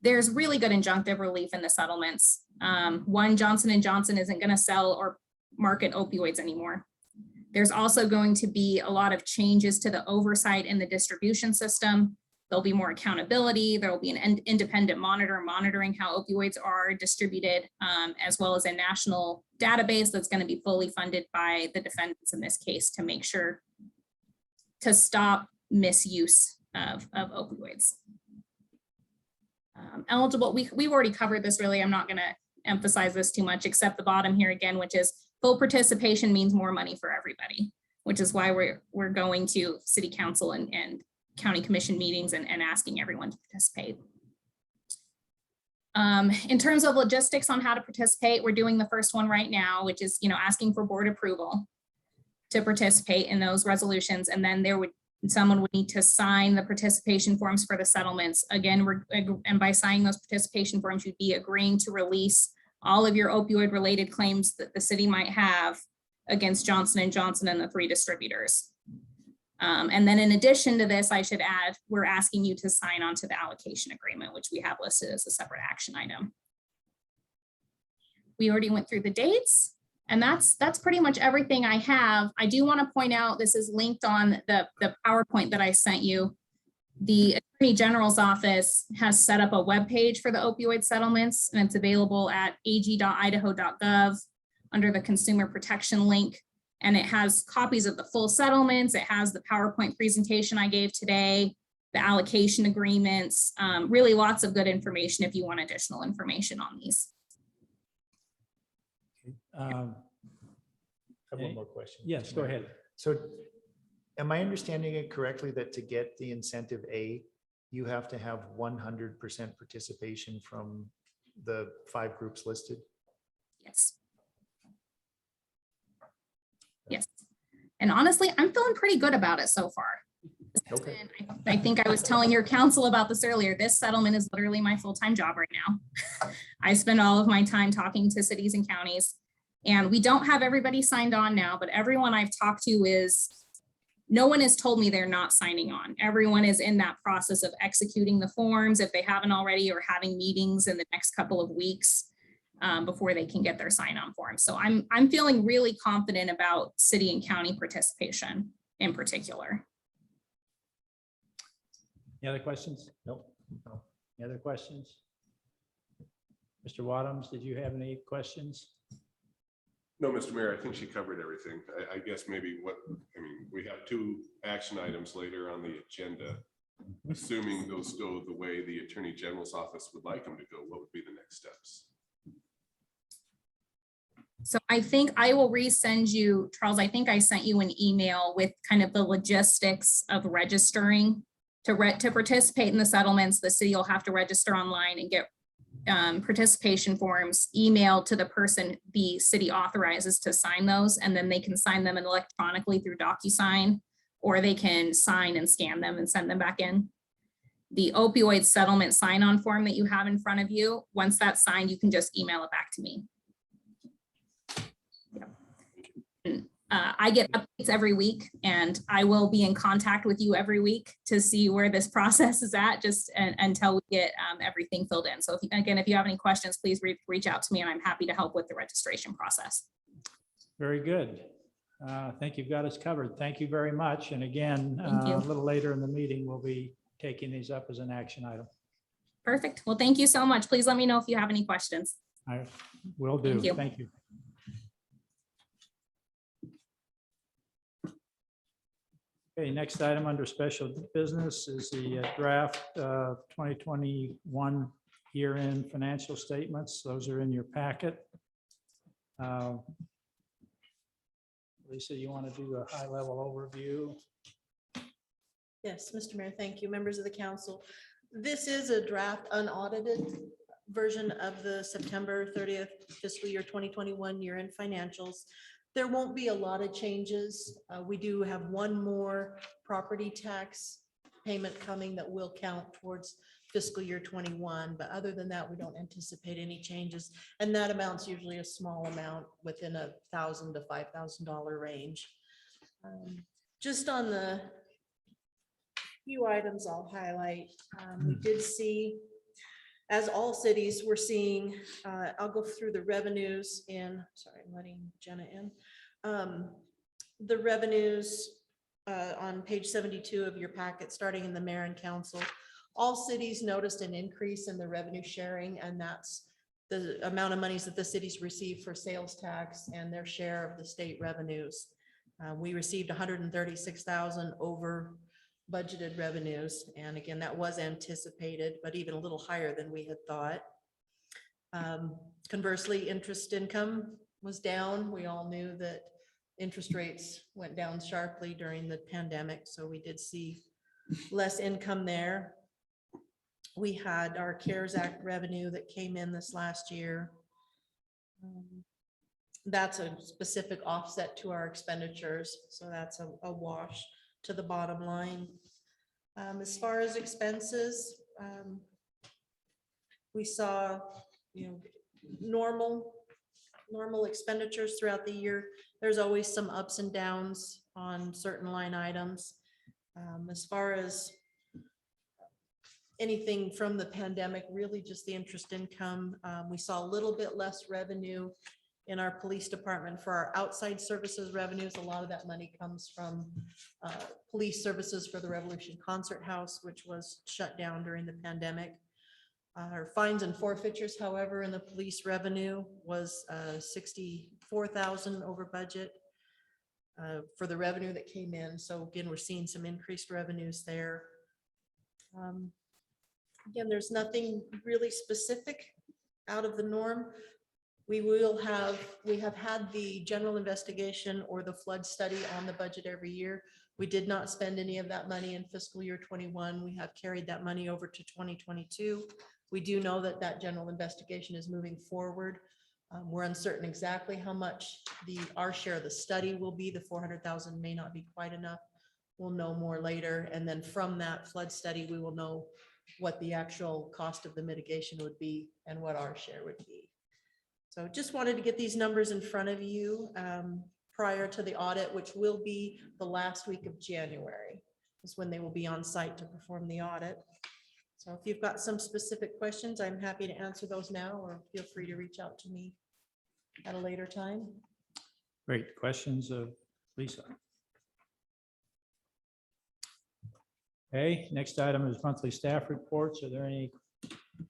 There's really good injunctive relief in the settlements. One, Johnson & Johnson isn't gonna sell or market opioids anymore. There's also going to be a lot of changes to the oversight in the distribution system. There'll be more accountability. There will be an independent monitor monitoring how opioids are distributed, as well as a national database that's going to be fully funded by the defendants in this case to make sure to stop misuse of opioids. Eligible, we've already covered this really. I'm not going to emphasize this too much, except the bottom here again, which is full participation means more money for everybody, which is why we're going to city council and county commission meetings and asking everyone to participate. In terms of logistics on how to participate, we're doing the first one right now, which is, asking for board approval to participate in those resolutions. And then someone would need to sign the participation forms for the settlements. Again, and by signing those participation forms, you'd be agreeing to release all of your opioid related claims that the city might have against Johnson & Johnson and the 3 distributors. And then in addition to this, I should add, we're asking you to sign on to the allocation agreement, which we have listed as a separate action item. We already went through the dates, and that's pretty much everything I have. I do want to point out, this is linked on the PowerPoint that I sent you. The Attorney General's office has set up a webpage for the opioid settlements, and it's available at ag.idaho.gov under the consumer protection link. And it has copies of the full settlements. It has the PowerPoint presentation I gave today, the allocation agreements, really lots of good information if you want additional information on these. I have one more question. Yes, go ahead. So am I understanding it correctly that to get the incentive A, you have to have 100% participation from the 5 groups listed? Yes. Yes. And honestly, I'm feeling pretty good about it so far. Okay. I think I was telling your council about this earlier. This settlement is literally my full-time job right now. I spend all of my time talking to cities and counties, and we don't have everybody signed on now, but everyone I've talked to no one has told me they're not signing on. Everyone is in that process of executing the forms if they haven't already, or having meetings in the next couple of weeks before they can get their sign-on forms. So I'm feeling really confident about city and county participation in particular. Any other questions? Nope. No. Any other questions? Mr. Wadhams, did you have any questions? No, Mr. Mayor, I think she covered everything. I guess maybe we have 2 action items later on the agenda. Assuming those go the way the Attorney General's office would like them to go, what would be the next steps? So I think I will resend you, Charles, I think I sent you an email with kind of the logistics of registering to participate in the settlements. The city will have to register online and get participation forms emailed to the person the city authorizes to sign those, and then they can sign them electronically through DocuSign, or they can sign and scan them and send them back in. The opioid settlement sign-on form that you have in front of you, once that's signed, you can just email it back to me. I get updates every week, and I will be in contact with you every week to see where this process is at, just until we get everything filled in. So if you have any questions, please reach out to me, and I'm happy to help with the registration process. Very good. I think you've got us covered. Thank you very much. And again, Thank you. a little later in the meeting, we'll be taking these up as an action item. Perfect. Well, thank you so much. Please let me know if you have any questions. I will do. Thank you. Thank you. Okay, next item under special business is the draft 2021 year-end financial statements. Those are in your packet. Lisa, you want to do a high-level overview? Yes, Mr. Mayor, thank you. Members of the council. This is a draft unaudited version of the September 30th fiscal year 2021 year-end financials. There won't be a lot of changes. We do have one more property tax payment coming that will count towards fiscal year 21. But other than that, we don't anticipate any changes. And that amount's usually a small amount within $1,000 to $5,000 range. Just on the few items I'll highlight, we did see, as all cities, we're seeing, I'll go through the revenues in, sorry, I'm letting Jenna in. The revenues on page 72 of your packet, starting in the mayor and council. All cities noticed an increase in the revenue sharing, and that's the amount of monies that the cities receive for sales tax and their share of the state revenues. We received 136,000 over budgeted revenues. And again, that was anticipated, but even a little higher than we had thought. Conversely, interest income was down. We all knew that interest rates went down sharply during the pandemic, so we did see less income there. We had our CARES Act revenue that came in this last year. That's a specific offset to our expenditures, so that's a wash to the bottom line. As far as expenses, we saw, normal expenditures throughout the year. There's always some ups and downs on certain line items. As far as anything from the pandemic, really just the interest income. We saw a little bit less revenue in our police department for our outside services revenues. A lot of that money comes from police services for the Revolution Concert House, which was shut down during the pandemic. Our fines and forfeitures, however, in the police revenue was 64,000 over budget for the revenue that came in. So again, we're seeing some increased revenues there. Again, there's nothing really specific out of the norm. We have had the general investigation or the flood study on the budget every year. We did not spend any of that money in fiscal year 21. We have carried that money over to 2022. We do know that that general investigation is moving forward. We're uncertain exactly how much our share of the study will be. The 400,000 may not be quite enough. We'll know more later. And then from that flood study, we will know what the actual cost of the mitigation would be and what our share would be. So just wanted to get these numbers in front of you prior to the audit, which will be the last week of January, is when they will be on site to perform the audit. So if you've got some specific questions, I'm happy to answer those now, or feel free to reach out to me at a later time. Great. Questions of Lisa? Okay, next item is monthly staff reports. Are there any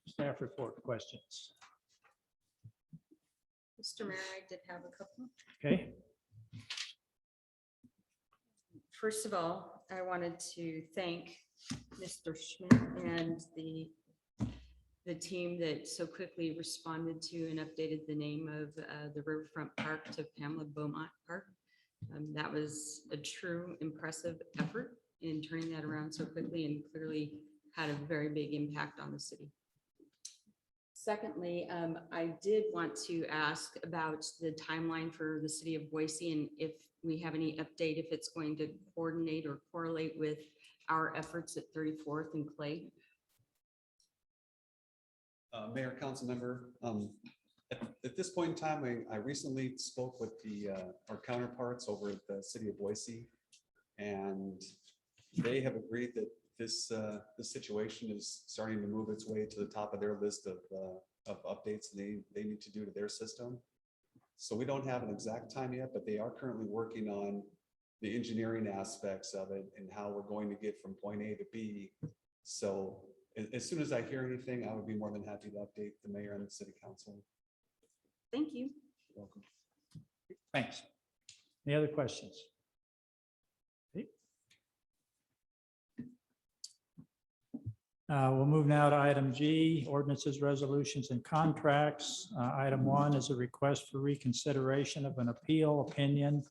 staff report questions? Mr. Mayor, I did have a couple. Okay. First of all, I wanted to thank Mr. Schmidt and the team that so quickly responded to and updated the name of the Riverfront Park to Pamela Beaumont Park. That was a true impressive effort in turning that around so quickly, and clearly had a very big impact on the city. Secondly, I did want to ask about the timeline for the city of Boise, and if we have any update, if it's going to coordinate or correlate with our efforts at 34th and Clay. Mayor, council member, at this point in time, I recently spoke with our counterparts over at the city of Boise, and they have agreed that this situation is starting to move its way to the top of their list of updates they need to do to their system. So we don't have an exact time yet, but they are currently working on the engineering aspects of it and how we're going to get from point A to B. So as soon as I hear anything, I would be more than happy to update the mayor and the city council. Thank you. You're welcome. Thanks. Any other questions? We'll move now to item G, ordinances, resolutions, and contracts. Item 1 is a request for reconsideration of an appeal opinion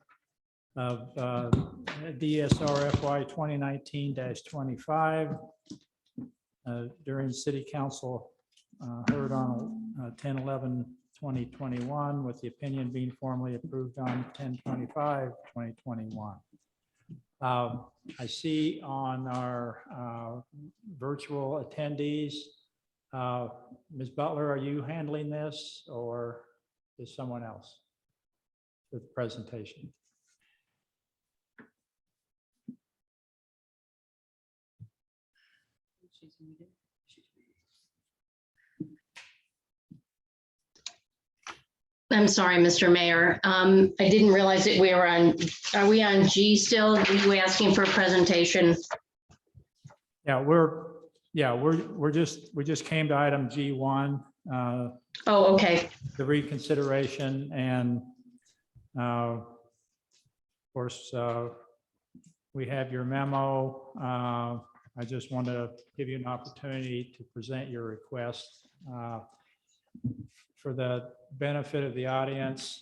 of DSR FY 2019-25 during city council heard on 10/11 2021, with the opinion being formally approved on 10/25/2021. I see on our virtual attendees, Ms. Butler, are you handling this or is someone else with the presentation? I'm sorry, Mr. Mayor. I didn't realize that we were on, are we on G still? Are you asking for a presentation? Yeah, we just came to item G1, Oh, okay. the reconsideration, and of course, we have your memo. I just want to give you an opportunity to present your request. For the benefit of the audience,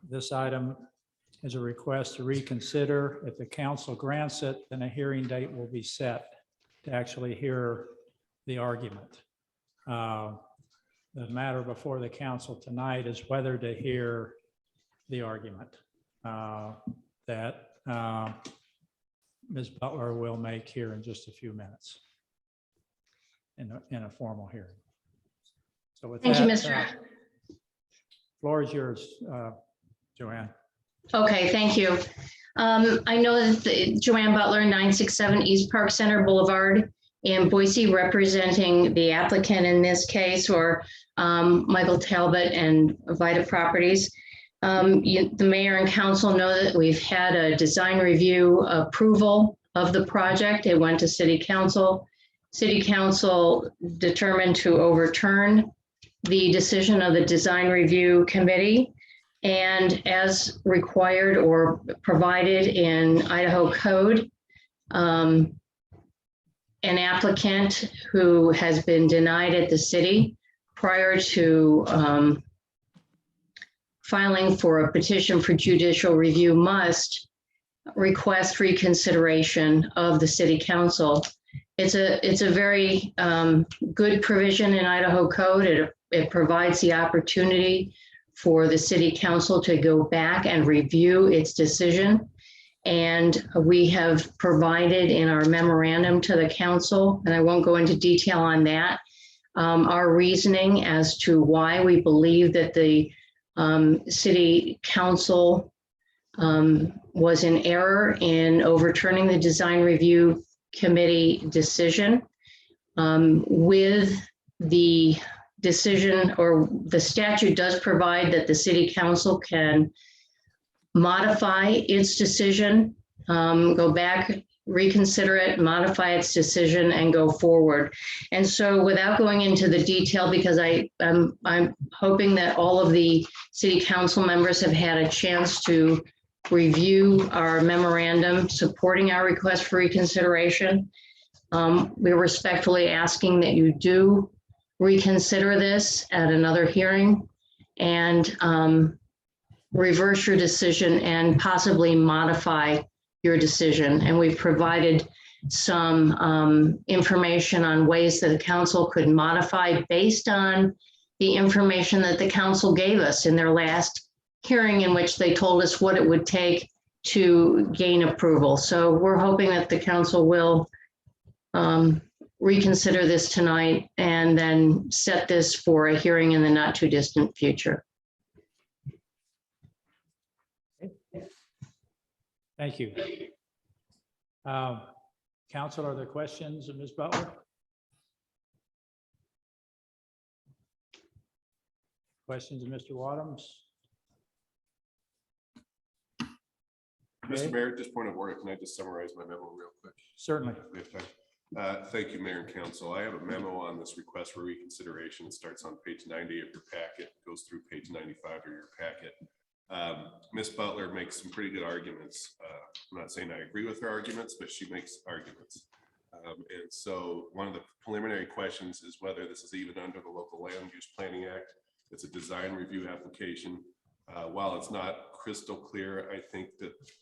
this item is a request to reconsider. If the council grants it, then a hearing date will be set to actually hear the argument. The matter before the council tonight is whether to hear the argument that Ms. Butler will make here in just a few minutes in a formal hearing. So with Thank that, you, Mr. Floor is yours, Joanne. Okay, thank you. I know that Joanne Butler, 967 East Park Center Boulevard in Boise, representing the applicant in this case, or Michael Talbot and Vita Properties. The mayor and council know that we've had a design review approval of the project. It went to city council. City council determined to overturn the decision of the design review committee. And as required or provided in Idaho code, an applicant who has been denied at the city prior to filing for a petition for judicial review must request reconsideration of the city council. It's a very good provision in Idaho code. It provides the opportunity for the city council to go back and review its decision. And we have provided in our memorandum to the council, and I won't go into detail on that, our reasoning as to why we believe that the city council was in error in overturning the design review committee decision. With the decision, or the statute does provide that the city council can modify its decision, go back, reconsider it, modify its decision, and go forward. And so without going into the detail, because I'm hoping that all of the city council members have had a chance to review our memorandum supporting our request for reconsideration, we're respectfully asking that you do reconsider this at another hearing and reverse your decision and possibly modify your decision. And we've provided some information on ways that the council could modify based on the information that the council gave us in their last hearing, in which they told us what it would take to gain approval. So we're hoping that the council will reconsider this tonight and then set this for a hearing in the not too distant future. Thank you. Council, are there questions of Ms. Butler? Questions of Mr. Wadhams? Mr. Mayor, just point of order, can I just summarize my memo real quick? Certainly. If we have time. Thank you, Mayor and Council. I have a memo on this request for reconsideration. It starts on page 90 of your packet, goes through page 95 of your packet. Ms. Butler makes some pretty good arguments. I'm not saying I agree with her arguments, but she makes arguments. And so one of the preliminary questions is whether this is even under the Local Land Use Planning Act. It's a design review application. While it's not crystal clear, I think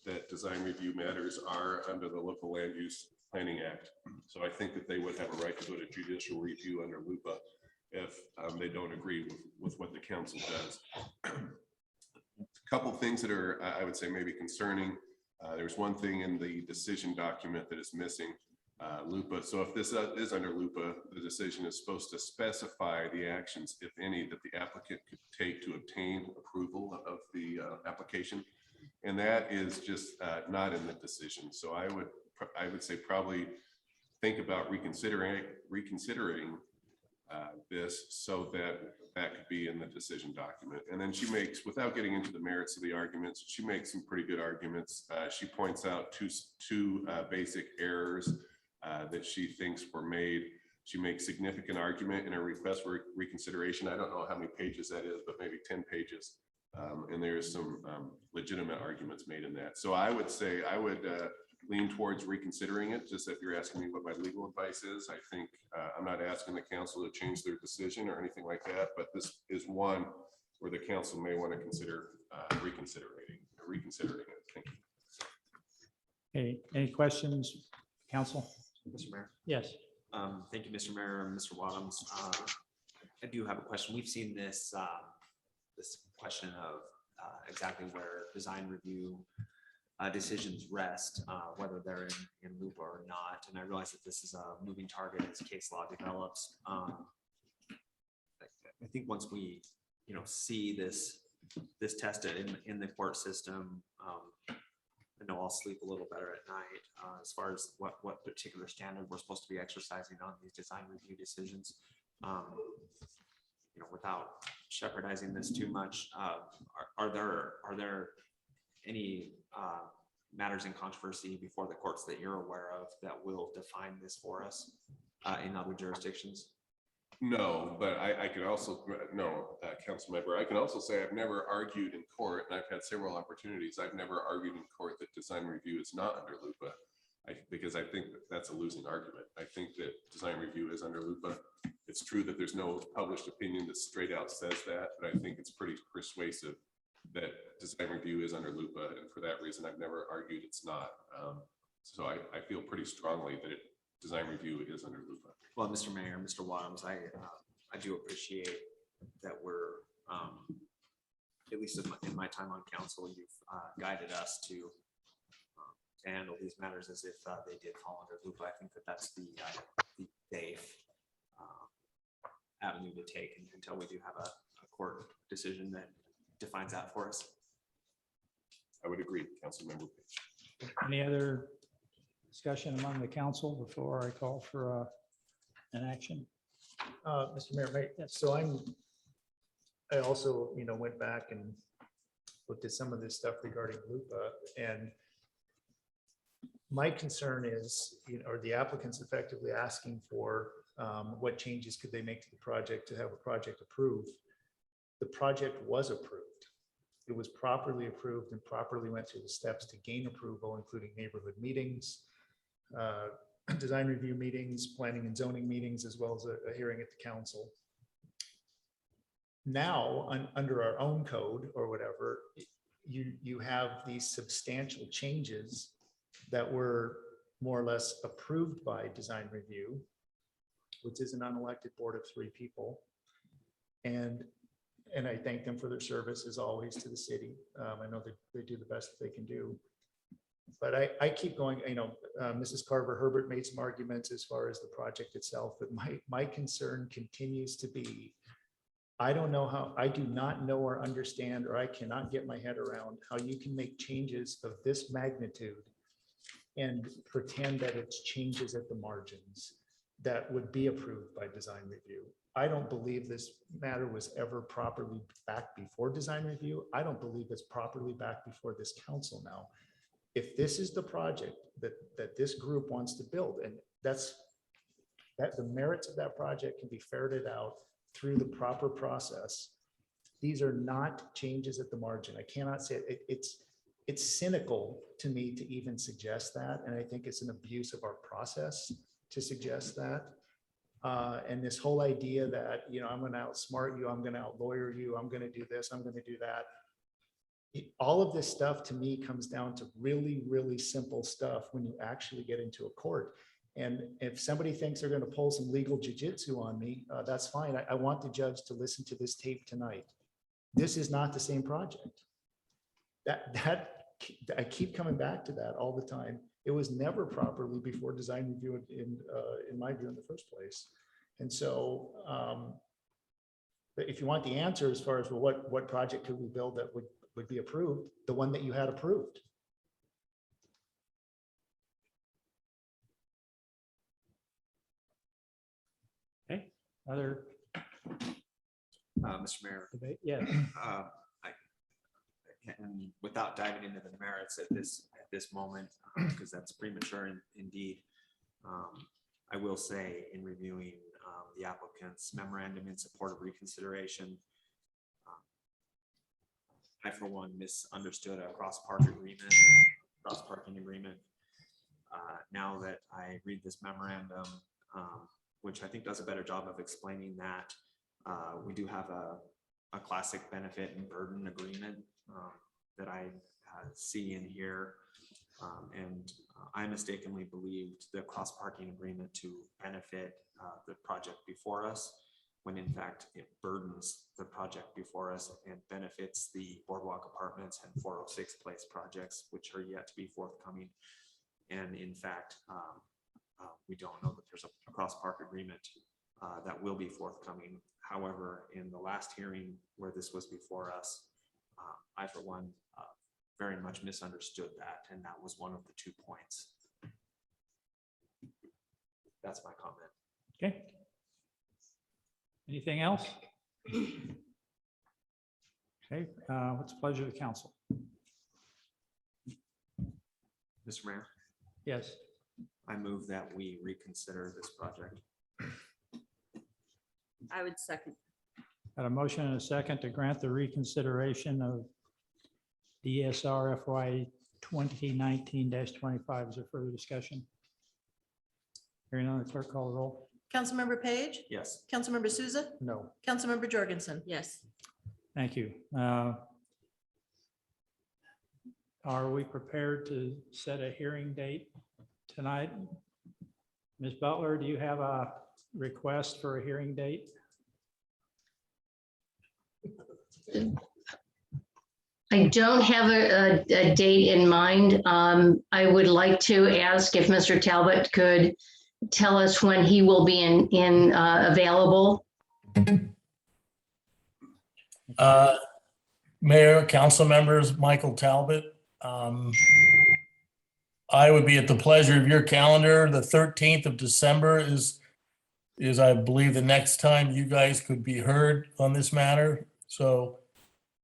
that design review matters are under the Local Land Use Planning Act. So I think that they would have a right to go to judicial review under LUPA. if they don't agree with what the council does. A couple things that are, I would say, maybe concerning. There's one thing in the decision document that is missing, LUPA. So if this is under LUPA, the decision is supposed to specify the actions, if any, that the applicant could take to obtain approval of the application. And that is just not in the decision. So I would say probably think about reconsidering this so that that could be in the decision document. And then she makes, without getting into the merits of the arguments, she makes some pretty good arguments. She points out two basic errors that she thinks were made. She makes significant argument in her request for reconsideration. I don't know how many pages that is, but maybe 10 pages. And there's some legitimate arguments made in that. So I would say I would lean towards reconsidering it. Just if you're asking me what my legal advice is, I think I'm not asking the council to change their decision or anything like that, but this is one where the council may want to consider reconsidering it. Thank you. Any questions, council? Mr. Mayor. Yes. Thank you, Mr. Mayor and Mr. Wadums. I do have a question. We've seen this this question of exactly where design review decisions rest, whether they're in loop or not. And I realize that this is a moving target as case law develops. I think once we, see this tested in the court system, I know I'll sleep a little better at night as far as what particular standard we're supposed to be exercising on these design review decisions. Without shepherdizing this too much, are there any matters in controversy before the courts that you're aware of that will define this for us in other jurisdictions? No, but I could also, council member, I can also say I've never argued in court, and I've had several opportunities. I've never argued in court that design review is not under LUPA, because I think that's a losing argument. I think that design review is under LUPA. It's true that there's no published opinion that straight out says that, but I think it's pretty persuasive that design review is under LUPA, and for that reason, I've never argued it's not. So I feel pretty strongly that design review is under LUPA. Well, Mr. Mayor, Mr. Wadums, I do appreciate that we're, at least in my time on council, you've guided us to handle these matters as if they did fall under LUPA. I think that that's the safe avenue to take until we do have a court decision that defines that for us. I would agree, Councilmember Page. Any other discussion among the council before I call for an action? Mr. Mayor, so I also, went back and looked at some of this stuff regarding LUPA, and my concern is, or the applicant's effectively asking for what changes could they make to the project to have a project approved. The project was approved. It was properly approved and properly went through the steps to gain approval, including neighborhood meetings, design review meetings, planning and zoning meetings, as well as a hearing at the council. Now, under our own code or whatever, you have these substantial changes that were more or less approved by design review, which is an unelected board of 3 people. And I thank them for their service as always to the city. I know that they do the best that they can do. But I keep going, Mrs. Carver Herbert made some arguments as far as the project itself, but my concern continues to be, I do not know or understand, or I cannot get my head around how you can make changes of this magnitude and pretend that it's changes at the margins that would be approved by design review. I don't believe this matter was ever properly back before design review. I don't believe it's properly back before this council now. If this is the project that this group wants to build, and that the merits of that project can be ferreted out through the proper process, these are not changes at the margin. I cannot say it. It's cynical to me to even suggest that, and I think it's an abuse of our process to suggest that. And this whole idea that, I'm going to outsmart you, I'm going to outlawyer you, I'm going to do this, I'm going to do that. All of this stuff to me comes down to really, really simple stuff when you actually get into a court. And if somebody thinks they're going to pull some legal jujitsu on me, that's fine. I want the judge to listen to this tape tonight. This is not the same project. I keep coming back to that all the time. It was never properly before design review in my view in the first place. And so but if you want the answer as far as, well, what project could we build that would be approved, the one that you had approved. Okay, other Mr. Mayor, debate? Yes. and without diving into the merits at this moment, because that's premature indeed, I will say in reviewing the applicant's memorandum in support of reconsideration, I for one misunderstood a cross-parking agreement. Now that I read this memorandum, which I think does a better job of explaining that, we do have a classic benefit and burden agreement that I see in here. And I mistakenly believed the cross-parking agreement to benefit the project before us, when in fact it burdens the project before us and benefits the Boardwalk Apartments and 406 Place projects, which are yet to be forthcoming. And in fact, we don't know that there's a cross-park agreement that will be forthcoming. However, in the last hearing where this was before us, I for one very much misunderstood that, and that was one of the 2 points. That's my comment. Okay. Anything else? Okay, what's the pleasure of the council? Mr. Mayor, Yes. I move that we reconsider this project. I would second. Got a motion and a second to grant the reconsideration of DSR FY 2019-25. Is there further discussion? Hearing none, the clerk call the roll. Councilmember Page, Yes. Councilmember Souza, No. Councilmember Jorgensen. Yes. Thank you. Are we prepared to set a hearing date tonight? Ms. Butler, do you have a request for a hearing date? I don't have a date in mind. I would like to ask if Mr. Talbot could tell us when he will be available. Mayor, council members, Michael Talbot. I would be at the pleasure of your calendar. The 13th of December is I believe the next time you guys could be heard on this matter. So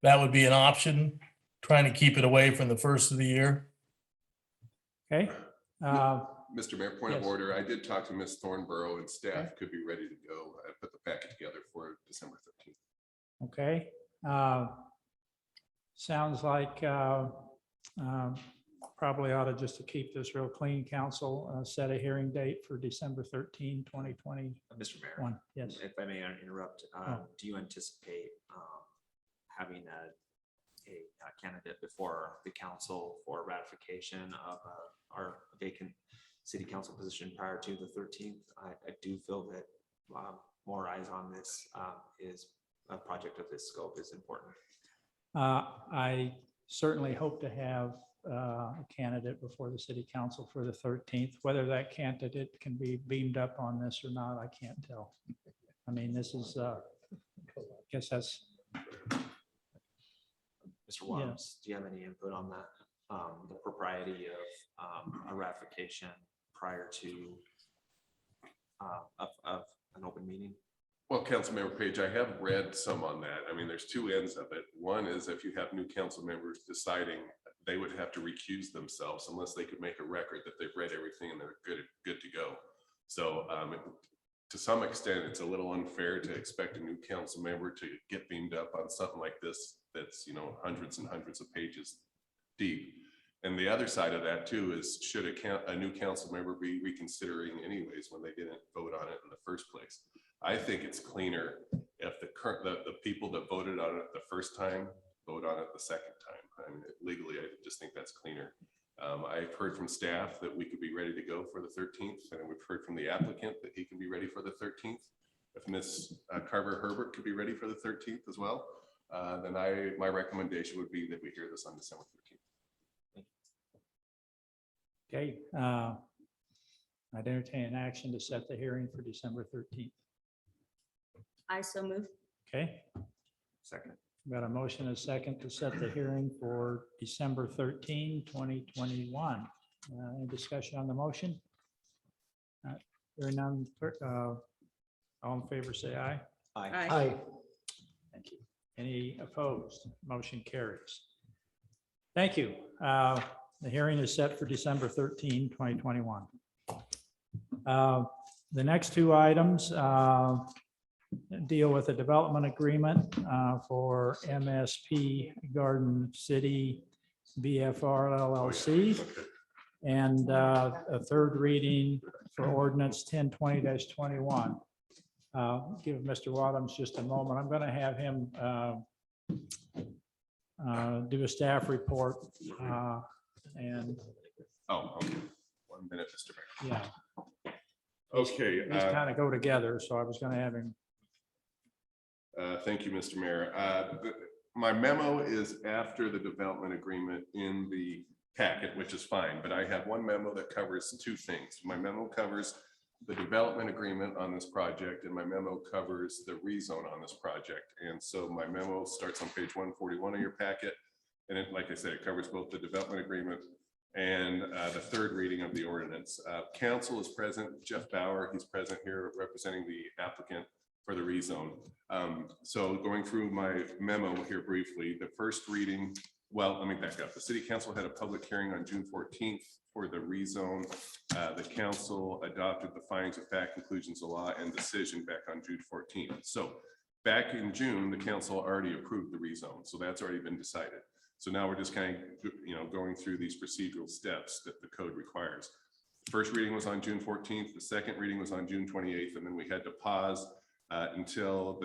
that would be an option, trying to keep it away from the first of the year. Okay. Mr. Mayor, point of Yes. order. I did talk to Ms. Thornborough and staff could be ready to go. I put the packet together for December 13th. Okay. Sounds like probably ought to, just to keep this real clean, council, set a hearing date for December 13, 2021. Mr. Mayor, Yes. if I may interrupt, do you anticipate having a candidate before the council for ratification of our vacant city council position prior to the 13th? I do feel that more eyes on this is a project of this scope is important. I certainly hope to have a candidate before the city council for the 13th. Whether that candidate can be beamed up on this or not, I can't tell. I mean, this is, I guess that's. Mr. Williams, do you have any input on that? The propriety of a ratification prior to of an open meeting? Well, Councilmember Page, I have read some on that. I mean, there's 2 ends of it. One is if you have new council members deciding they would have to recuse themselves unless they could make a record that they've read everything and they're good to go. So to some extent, it's a little unfair to expect a new council member to get beamed up on something like this that's, you know, hundreds and hundreds of pages deep. And the other side of that too is, should a new council member be reconsidering anyways when they didn't vote on it in the first place? I think it's cleaner if the people that voted on it the first time vote on it the second time. I mean, legally, I just think that's cleaner. I've heard from staff that we could be ready to go for the 13th, and we've heard from the applicant that he can be ready for the 13th. If Ms. Carver Herbert could be ready for the 13th as well, then my recommendation would be that we hear this on December 13th. Okay. I'd entertain an action to set the hearing for December 13th. I so move. Okay, Second. got a motion and a second to set the hearing for December 13, 2021. Any discussion on the motion? Hearing none, all in favor, say aye. Aye. Thank you. Any opposed? Motion carries. Thank you. The hearing is set for December 13, 2021. The next two items deal with a development agreement for MSP Garden City BFR LLC and a third reading for ordinance 1020-21. Give Mr. Wadhams just a moment. I'm going to have him do a staff report and Oh, okay. 1 minute, Mr. Mayor. yeah, Okay. these kind of go together. So I was going to have him. Thank you, Mr. Mayor. My memo is after the development agreement in the packet, which is fine, but I have one memo that covers two things. My memo covers the development agreement on this project, and my memo covers the rezone on this project. And so my memo starts on page 141 of your packet. And it, like I said, it covers both the development agreement and the third reading of the ordinance. Council is present. Jeff Bauer, he's present here representing the applicant for the rezone. So going through my memo here briefly, the first reading, well, let me back up. The city council had a public hearing on June 14th for the rezone. The council adopted the findings of fact, conclusions of law, and decision back on June 14th. So back in June, the council already approved the rezone. So that's already been decided. So now we're just kind of, going through these procedural steps that the code requires. The first reading was on June 14th. The second reading was on June 28th. And then we had to pause until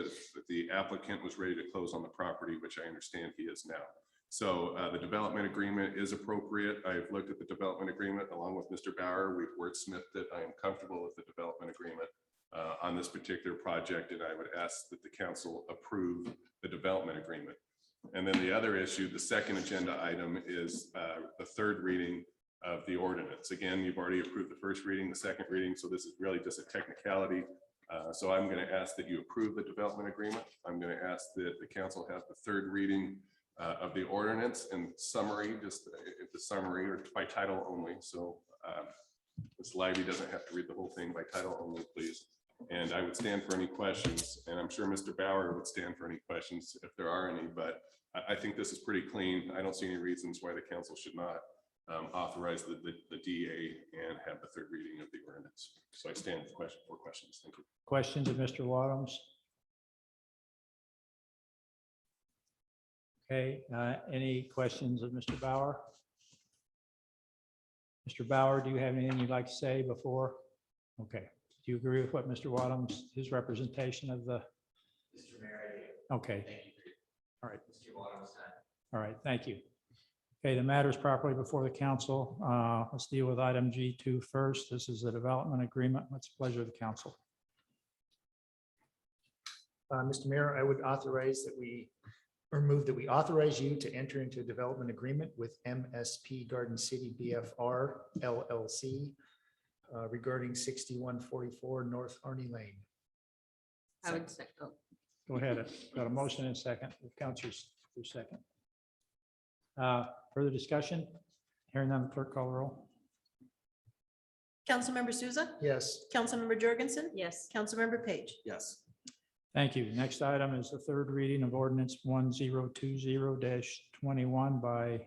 the applicant was ready to close on the property, which I understand he is now. So the development agreement is appropriate. I've looked at the development agreement along with Mr. Bauer. We've wordsmithed it. I am comfortable with the development agreement on this particular project, and I would ask that the council approve the development agreement. And then the other issue, the second agenda item, is the third reading of the ordinance. Again, you've already approved the first reading, the second reading, so this is really just a technicality. So I'm going to ask that you approve the development agreement. I'm going to ask that the council have the third reading of the ordinance and summary, just the summary or by title only. So Ms. Leiby doesn't have to read the whole thing by title only, please. And I would stand for any questions, and I'm sure Mr. Bauer would stand for any questions if there are any, but I think this is pretty clean. I don't see any reasons why the council should not authorize the DA and have the third reading of the ordinance. So I stand for questions. Thank you. Questions of Mr. Wadhams? Okay, any questions of Mr. Bauer? Mr. Bauer, do you have anything you'd like to say before? Okay, do you agree with what Mr. Wadhams, his representation of the? Mr. Mayor, okay. thank you. All right. Mr. Wadhams. All right, thank you. Okay, the matter is properly before the council. Let's deal with item G2 first. This is the development agreement. What's the pleasure of the council? Mr. Mayor, I would authorize that we, or move that we authorize you to enter into a development agreement with MSP Garden City BFR LLC regarding 6144 North Arnie Lane. I would say, oh, Go ahead. Got a motion and a second. Councilors, your second. Further discussion? Hearing none, clerk call the roll. Councilmember Souza, Yes. Councilmember Jorgensen, yes. Councilmember Page. Yes. Thank you. Next item is the third reading of ordinance 1020-21 by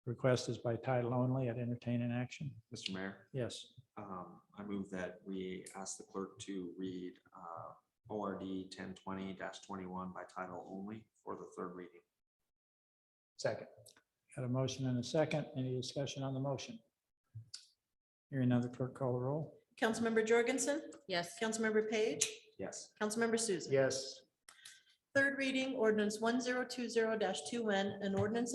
request is by title only. I'd entertain an action. Mr. Mayor, Yes. I move that we ask the clerk to read ORD 1020-21 by title only for the third reading. Second. Got a motion and a second. Any discussion on the motion? Hearing none, the clerk call the roll. Councilmember Jorgensen, Yes. Councilmember Page, Yes. Councilmember Souza. Yes. Third reading ordinance 1020-2N, an ordinance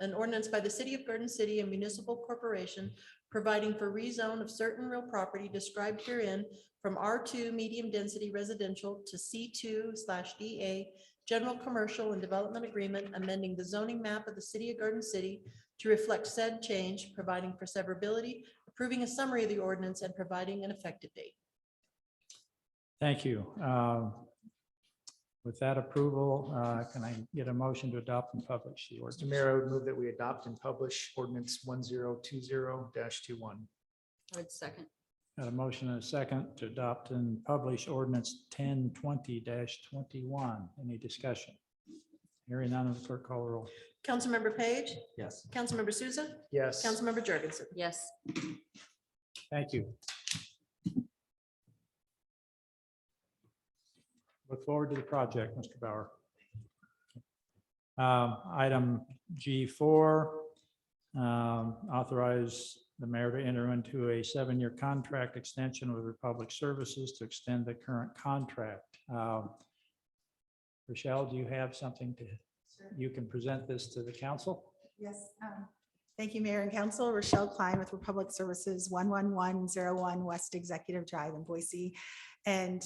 an ordinance by the city of Garden City, a municipal corporation, providing for rezone of certain real property described herein from R2 medium density residential to C2/DA general commercial and development agreement, amending the zoning map of the city of Garden City to reflect said change, providing for severability, approving a summary of the ordinance, and providing an effective date. Thank you. With that approval, can I get a motion to adopt and publish the Mr. ordinance? Mayor, I would move that we adopt and publish ordinance 1020-21. I would second. Got a motion and a second to adopt and publish ordinance 1020-21. Any discussion? Hearing none, of the clerk call the roll. Councilmember Page, Yes. Councilmember Souza, Yes. Councilmember Jorgensen. Yes. Thank you. Look forward to the project, Mr. Bauer. Item G4, authorize the mayor to enter into a 7-year contract extension with Republic Services to extend the current contract. Rochelle, do you have something you can present this to the council? Yes. Thank you, Mayor and Council. Rochelle Klein with Republic Services, 11101 West Executive Drive in Boise. And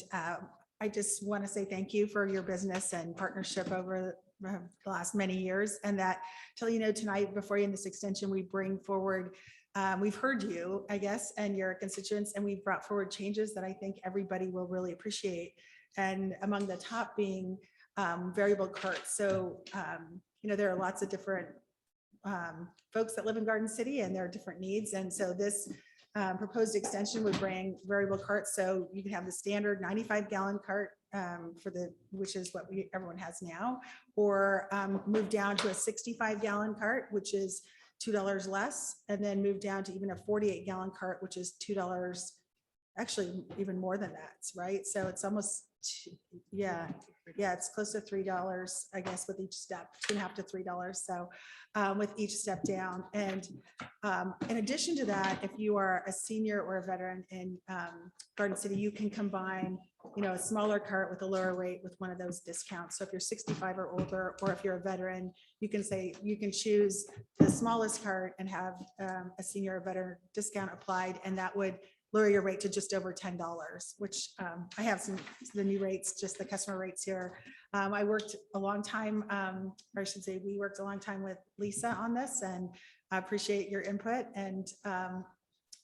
I just want to say thank you for your business and partnership over the last many years. And that, till you know, tonight, before you in this extension, we bring forward, we've heard you, I guess, and your constituents, and we've brought forward changes that I think everybody will really appreciate. And among the top being variable carts. So, you know, there are lots of different folks that live in Garden City and there are different needs. And so this proposed extension would bring variable carts. So you can have the standard 95-gallon cart which is what everyone has now, or move down to a 65-gallon cart, which is $2 less, and then move down to even a 48-gallon cart, which is $2, actually even more than that, right? So it's almost, yeah, it's close to $3, I guess, with each step, $2.50 to $3. So with each step down. And in addition to that, if you are a senior or a veteran in Garden City, you can combine, you know, a smaller cart with a lower rate with one of those discounts. So if you're 65 or older, or if you're a veteran, you can choose the smallest cart and have a senior or veteran discount applied, and that would lower your rate to just over $10, which I have the new rates, just the customer rates here. I worked a long time, or I should say we worked a long time with Lisa on this, and I appreciate your input, and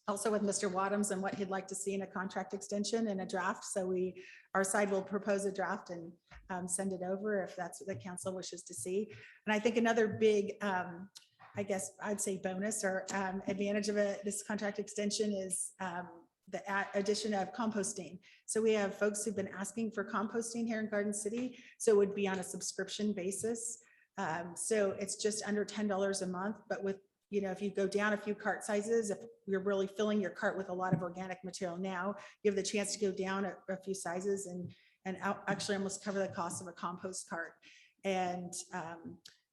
also with Mr. Wadhams and what he'd like to see in a contract extension and a draft. So our side will propose a draft and send it over if that's what the council wishes to see. And I think another big, I guess I'd say bonus or advantage of this contract extension is the addition of composting. So we have folks who've been asking for composting here in Garden City. So it would be on a subscription basis. So it's just under $10 a month, but with, you know, if you go down a few cart sizes, if you're really filling your cart with a lot of organic material now, you have the chance to go down a few sizes and actually almost cover the cost of a compost cart. And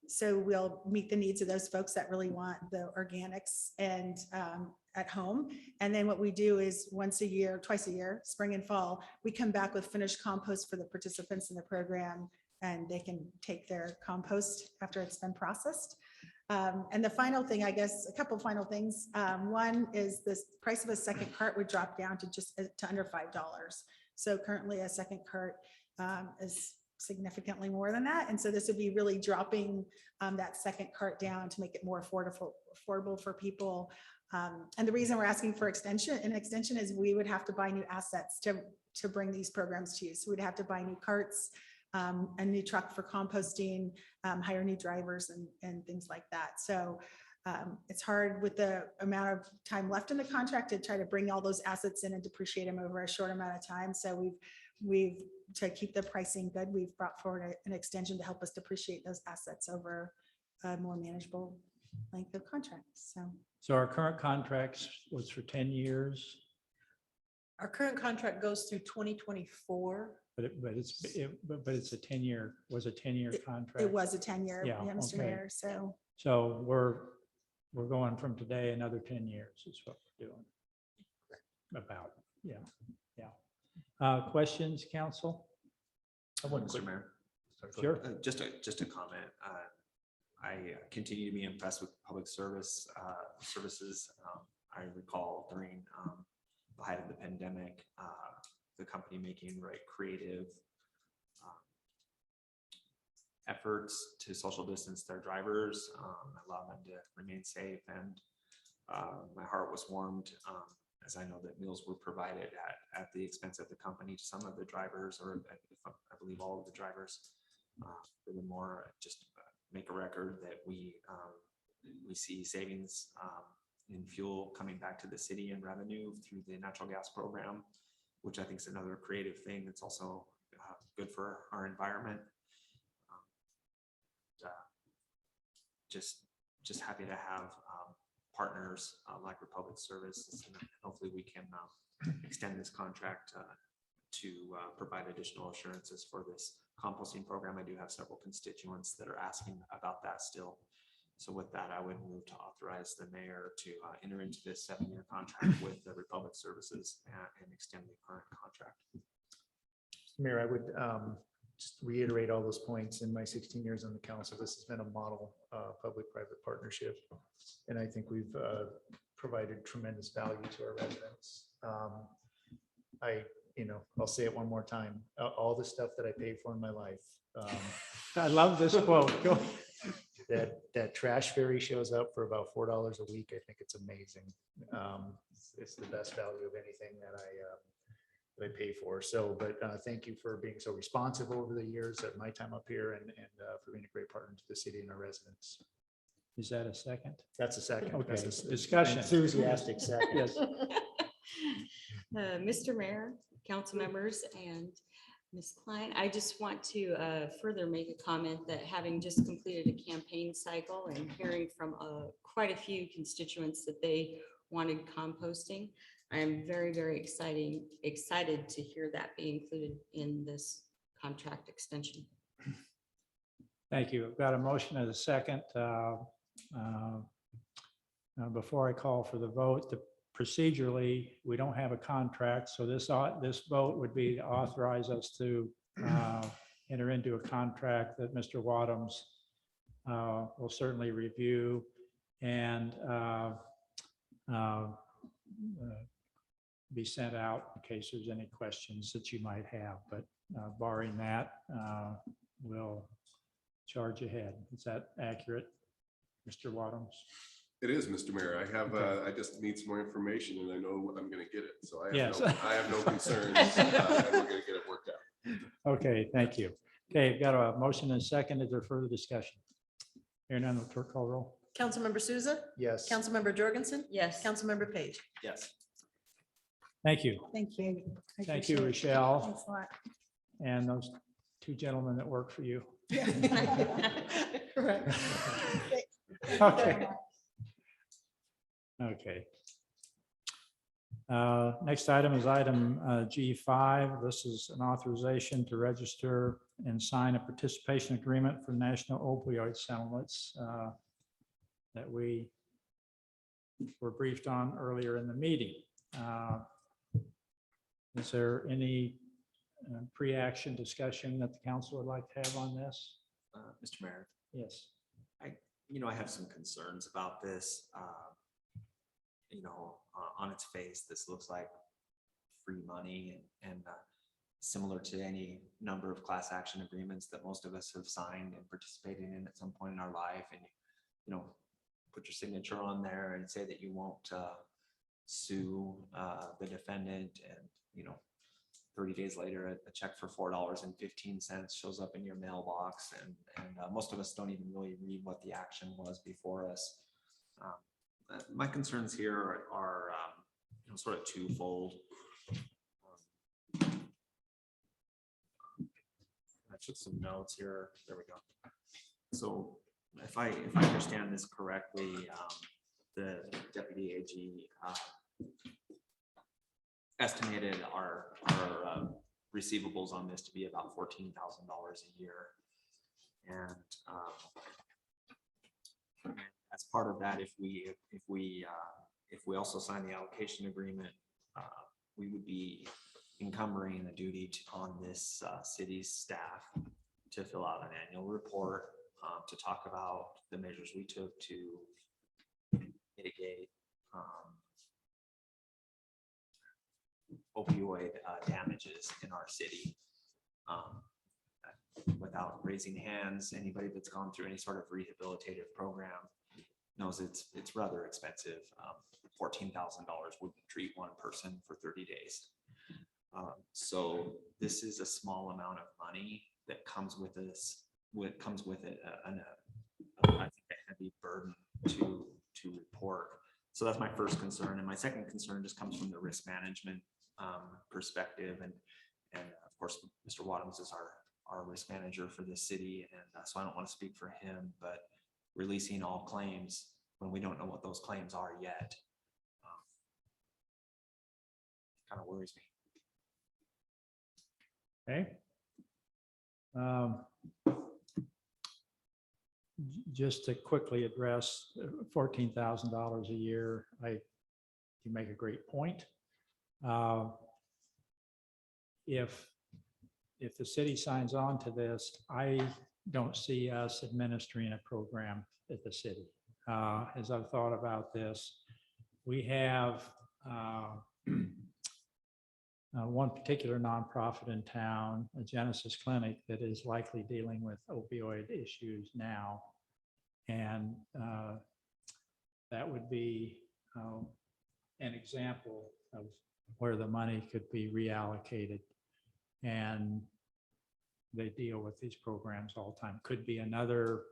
so we'll meet the needs of those folks that really want the organics and at home. And then what we do is twice a year, spring and fall, we come back with finished compost for the participants in the program, and they can take their compost after it's been processed. And the final thing, I guess, a couple of final things. One is the price of a second cart would drop down to to under $5. So currently a second cart is significantly more than that. And so this would be really dropping that second cart down to make it more affordable for people. And the reason we're asking for an extension is we would have to buy new assets to bring these programs to you. So we'd have to buy new carts, a new truck for composting, hire new drivers and things like that. So it's hard with the amount of time left in the contract to try to bring all those assets in and depreciate them over a short amount of time. So we've to keep the pricing good, we've brought forward an extension to help us depreciate those assets over a more manageable length of contracts. So our current contracts was for 10 years, Our current contract goes through 2024. but it's a 10-year, was a 10-year contract. It was a 10-year, Yeah, Mr. okay. Mayor. So we're going from today another 10 years is what we're doing. About, yeah. Questions, council? Mr. Mayor. Sure. Just a comment. I continue to be impressed with public services. I recall during the height of the pandemic, the company making creative efforts to social distance their drivers, allow them to remain safe, and my heart was warmed as I know that meals were provided at the expense of the company to some of the drivers, or I believe all of the drivers. Furthermore, just make a record that we see savings in fuel coming back to the city and revenue through the natural gas program, which I think is another creative thing that's also good for our environment. Just happy to have partners like Republic Services, and hopefully we can extend this contract to provide additional assurances for this composting program. I do have several constituents that are asking about that still. So with that, I would move to authorize the mayor to enter into this 7-year contract with the Republic Services and extend the current contract. Mayor, I would just reiterate all those points. In my 16 years on the council, this has been a model public-private partnership. And I think we've provided tremendous value to our residents. I'll say it one more time, all the stuff that I paid for in my life. I love this quote. Go. That trash ferry shows up for about $4 a week. I think it's amazing. It's the best value of anything that I pay for. So, but thank you for being so responsive over the years at my time up here, and for being a great partner to the city and our residents. Is that a second? That's a second. Okay, That's a discussion. enthusiastic second. Yes. Mr. Mayor, council members, and Ms. Klein, I just want to further make a comment that having just completed a campaign cycle and hearing from quite a few constituents that they wanted composting, I am very, very excited to hear that be included in this contract extension. Thank you. I've got a motion and a second. Before I call for the vote, procedurally, we don't have a contract, so this vote would be to authorize us to enter into a contract that Mr. Wadhams will certainly review and be sent out in case there's any questions that you might have. But barring that, we'll charge ahead. Is that accurate, Mr. Wadhams? It is, Mr. Mayor. I just need some more information and I know I'm going to get it. So I have no concerns. And we're going to get it worked out. Okay, thank you. Okay, I've got a motion and a second. Is there further discussion? Hearing none, will clerk call roll? Councilmember Souza, Yes. Councilmember Jorgensen, Yes. Councilmember Page. Yes. Thank you. Thank you. I Thank you, appreciate it. Rochelle, Thanks a lot. and those two gentlemen that work for you. Correct. Okay. Okay. Next item is item G5. This is an authorization to register and sign a participation agreement for national opioid settlements that we were briefed on earlier in the meeting. Is there any pre-action discussion that the council would like to have on this? Mr. Mayor, Yes. I have some concerns about this. On its face, this looks like free money and similar to any number of class action agreements that most of us have signed and participated in at some point in our life. And, put your signature on there and say that you won't sue the defendant. And, 30 days later, a check for $4.15 shows up in your mailbox. And most of us don't even really read what the action was before us. My concerns here are sort of twofold. I took some notes here. There we go. So if I understand this correctly, the deputy AG estimated our receivables on this to be about $14,000 a year. And as part of that, if we also sign the allocation agreement, we would be encumbering the duty on this city's staff to fill out an annual report to talk about the measures we took to mitigate opioid damages in our city. Without raising hands, anybody that's gone through any sort of rehabilitative program knows it's rather expensive. $14,000 wouldn't treat one person for 30 days. So this is a small amount of money that comes with this, comes with it, I think a heavy burden to report. So that's my first concern. And my second concern just comes from the risk management perspective. And of course, Mr. Wadhams is our risk manager for this city. And so I don't want to speak for him, but releasing all claims when we don't know what those claims are yet kind of worries me. Okay. Just to quickly address $14,000 a year, you make a great point. If the city signs on to this, I don't see us administering a program at the city. As I've thought about this, we have one particular nonprofit in town, a Genesis Clinic, that is likely dealing with opioid issues now. And that would be an example of where the money could be reallocated. And they deal with these programs all the time. Could be another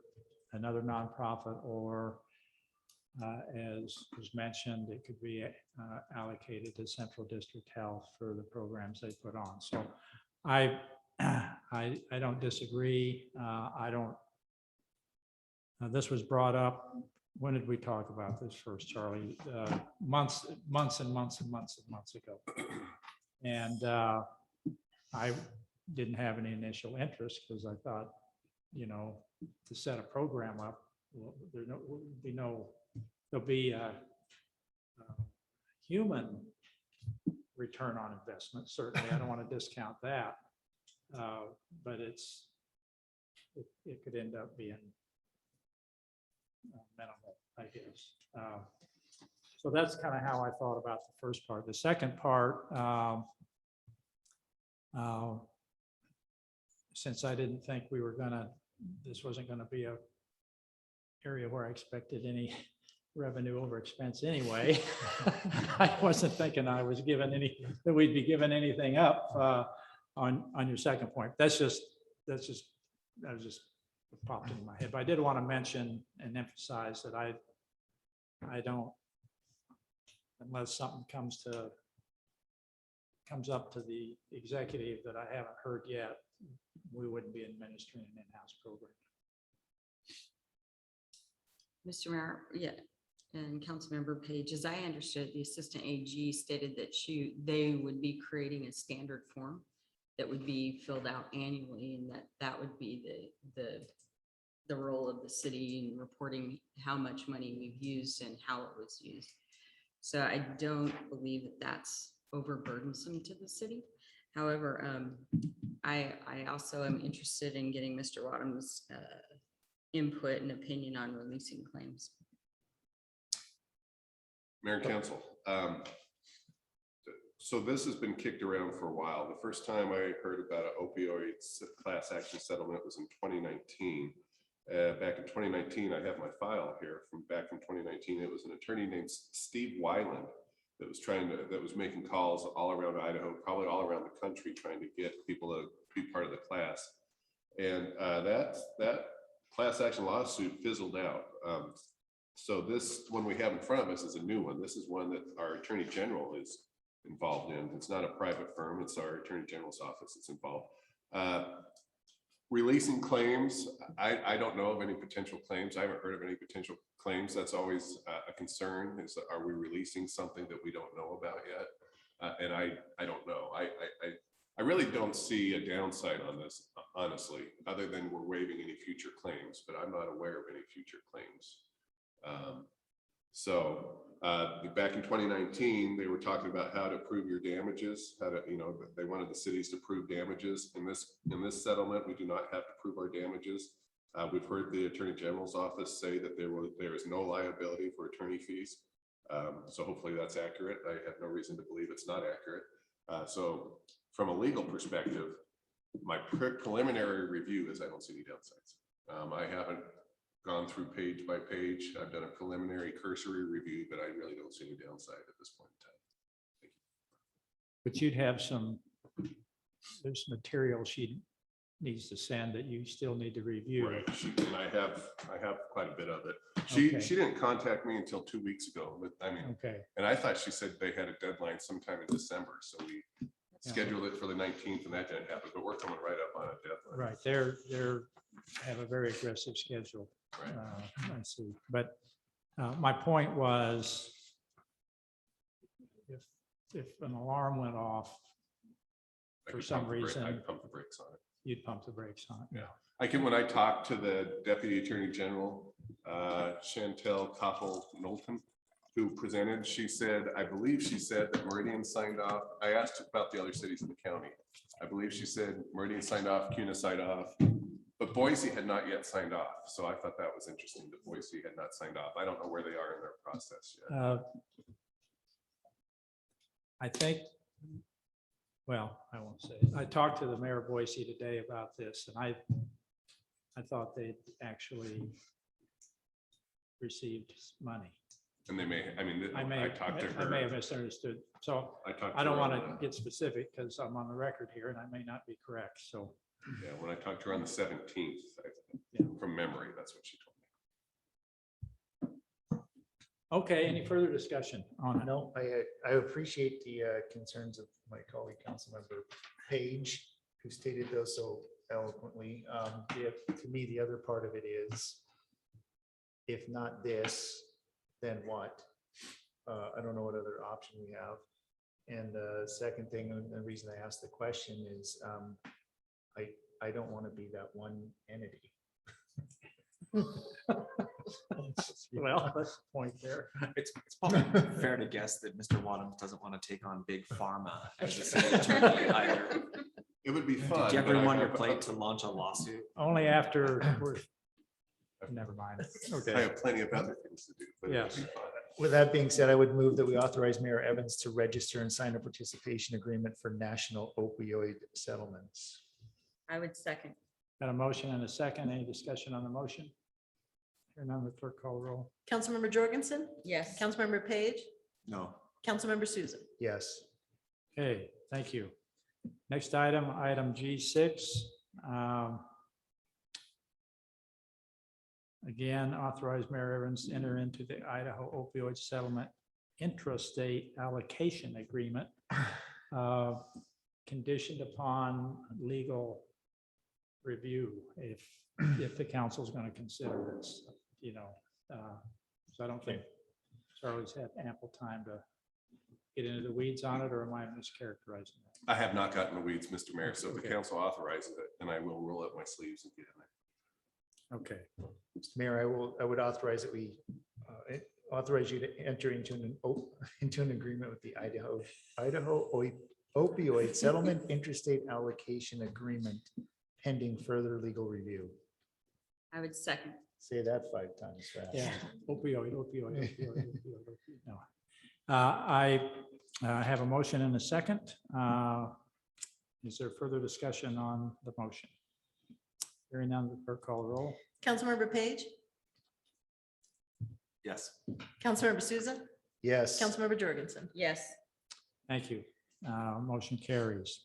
nonprofit, or as was mentioned, it could be allocated to Central District Health for the programs they put on. So I don't disagree. This was brought up. When did we talk about this first, Charlie? Months and months and months and months ago. And I didn't have any initial interest because I thought, to set a program up, well, there'll be a human return on investment. Certainly, I don't want to discount that, but it could end up being minimal, I guess. So that's kind of how I thought about the first part. The second part, since I didn't think this wasn't gonna be a area where I expected any revenue over expense anyway. I wasn't thinking that we'd be giving anything up on your second point. That was just popped in my head. But I did want to mention and emphasize that I don't, unless something comes up to the executive that I haven't heard yet, we wouldn't be administering an in-house program. Mr. Mayor, yeah, and Councilmember Page, as I understood, the Assistant AG stated that they would be creating a standard form that would be filled out annually, and that would be the role of the city in reporting how much money we've used and how it was used. So I don't believe that that's overburdensome to the city. However, I also am interested in getting Mr. Wadham's input and opinion on releasing claims. Mayor and Council, so this has been kicked around for a while. The first time I heard about an opioid class action settlement was in 2019. Back in 2019, I have my file here from back in 2019. It was an attorney named Steve Weiland that was making calls all around Idaho, probably all around the country, trying to get people to be part of the class. And that class action lawsuit fizzled out. So this one we have in front of us is a new one. This is one that our Attorney General is involved in. It's not a private firm. It's our Attorney General's office that's involved. Releasing claims, I don't know of any potential claims. I haven't heard of any potential claims. That's always a concern, is are we releasing something that we don't know about yet? And I don't know. I really don't see a downside on this, honestly, other than we're waiving any future claims, but I'm not aware of any future claims. Back in 2019, they were talking about how to prove your damages, they wanted the cities to prove damages. In this settlement, we do not have to prove our damages. We've heard the Attorney General's office say that there is no liability for attorney fees. So hopefully that's accurate. I have no reason to believe it's not accurate. So from a legal perspective, my preliminary review is I don't see any downsides. I haven't gone through page by page. I've done a preliminary cursory review, but I really don't see any downside at this point in time. But you'd have there's material she needs to send that you still need to review. Right. And I have quite a bit of it. She Okay. didn't contact me until 2 weeks ago, but I mean, Okay, and I thought she said they had a deadline sometime in December. So we scheduled it for the 19th and that didn't happen, but we're coming right up on a deadline. right. They're have a very aggressive schedule. Right. I see. But my point was, if an alarm went off I for could some pump the brake- reason, I'd pump the brakes on it. you'd pump the brakes on it. I can, when I talked to the Deputy Attorney General, Chantel Koppel-Knowlton, who presented, she said, I believe she said that Meridian signed off. I asked about the other cities in the county. I believe she said Meridian signed off, CUNA signed off, but Boise had not yet signed off. So I thought that was interesting that Boise had not signed off. I don't know where they are in their process yet. I think, well, I won't say. I talked to the mayor of Boise today about this, and I thought they'd actually received money. And they may, I mean, I talked to her. I may have misunderstood. So I talked to I don't her want on to the- get specific because I'm on the record here and I may not be correct. So, Yeah, when I talked to her on the 17th, from memory, that's what she told me. okay, any further discussion on it? No, I appreciate the concerns of my colleague, Councilmember Page, who stated those so eloquently. To me, the other part of it is, if not this, then what? I don't know what other option we have. And the second thing, and the reason I asked the question is, I don't want to be that one entity. Well, that's the point there. It's probably fair to guess that Mr. Wadhams doesn't want to take on big pharma as a city attorney either. It would be fun. Did you but ever I on your have- plate to launch a lawsuit? Only after we're, never mind. I Okay, have plenty of other things to do. but it would be Yes. fun. With that being said, I would move that we authorize Mayor Evans to register and sign a participation agreement for national opioid settlements. I would second. got a motion and a second. Any discussion on the motion? Here none, the clerk call roll. Councilmember Jorgensen, Yes. Councilmember Page, No. Councilmember Souza. Yes. Okay, thank you. Next item, item G6. Again, authorize Mayor Evans to enter into the Idaho opioid settlement intrastate allocation agreement, conditioned upon legal review if the council is going to consider this, so I don't think Charlie's had ample time to get into the weeds on it, or am I mischaracterizing that? I have not gotten the weeds, Mr. Mayor, so if the Okay. council authorizes it, then I will roll up my sleeves and get in there. Okay, Mr. Mayor, I would authorize that we authorize you to enter into an agreement with the Idaho opioid settlement interstate allocation agreement pending further legal review. I would second. Say that 5 times fast. yeah, opioid. No. I have a motion and a second. Is there further discussion on the motion? Hearing none, the clerk call roll. Councilmember Page, Yes. Councilmember Souza, Yes. Councilmember Jorgensen. Yes. Thank you. Motion carries.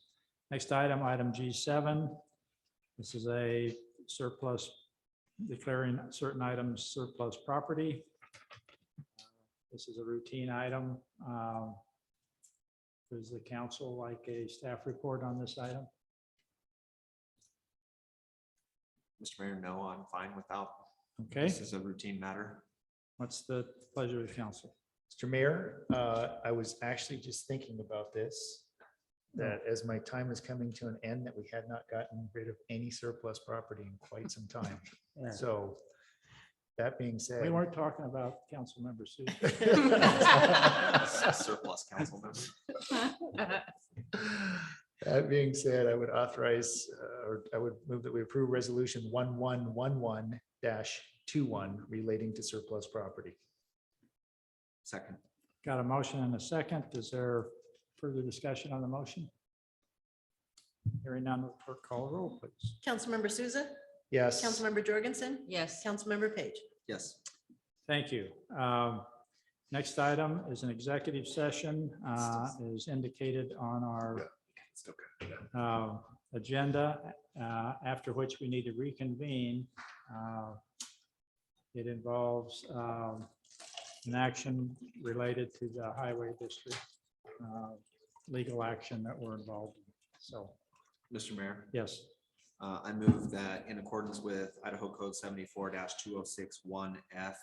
Next item, item G7. This is a surplus, declaring certain items surplus property. This is a routine item. Does the council like a staff report on this item? Mr. Mayor, no, I'm fine without. Okay, This is a routine matter. what's the pleasure of the council? Mr. Mayor, I was actually just thinking about this, that as my time is coming to an end, that we had not gotten rid of any surplus property in quite some time. Yeah. So that being said. We weren't talking about council members. Surplus council member. That being said, I would authorize or I would move that we approve resolution 1111-21 relating to surplus property. Second. Got a motion and a second. Is there further discussion on the motion? Hearing none, clerk call the roll, please. Councilmember Souza, Yes. Councilmember Jorgensen, Yes. Councilmember Page. Yes. Thank you. Next item is an executive session, is indicated on our Still got it. agenda, after which we need to reconvene. It involves an action related to the highway district, legal action that we're involved in. So, Mr. Mayor, yes, I move that in accordance with Idaho Code 74-2061F,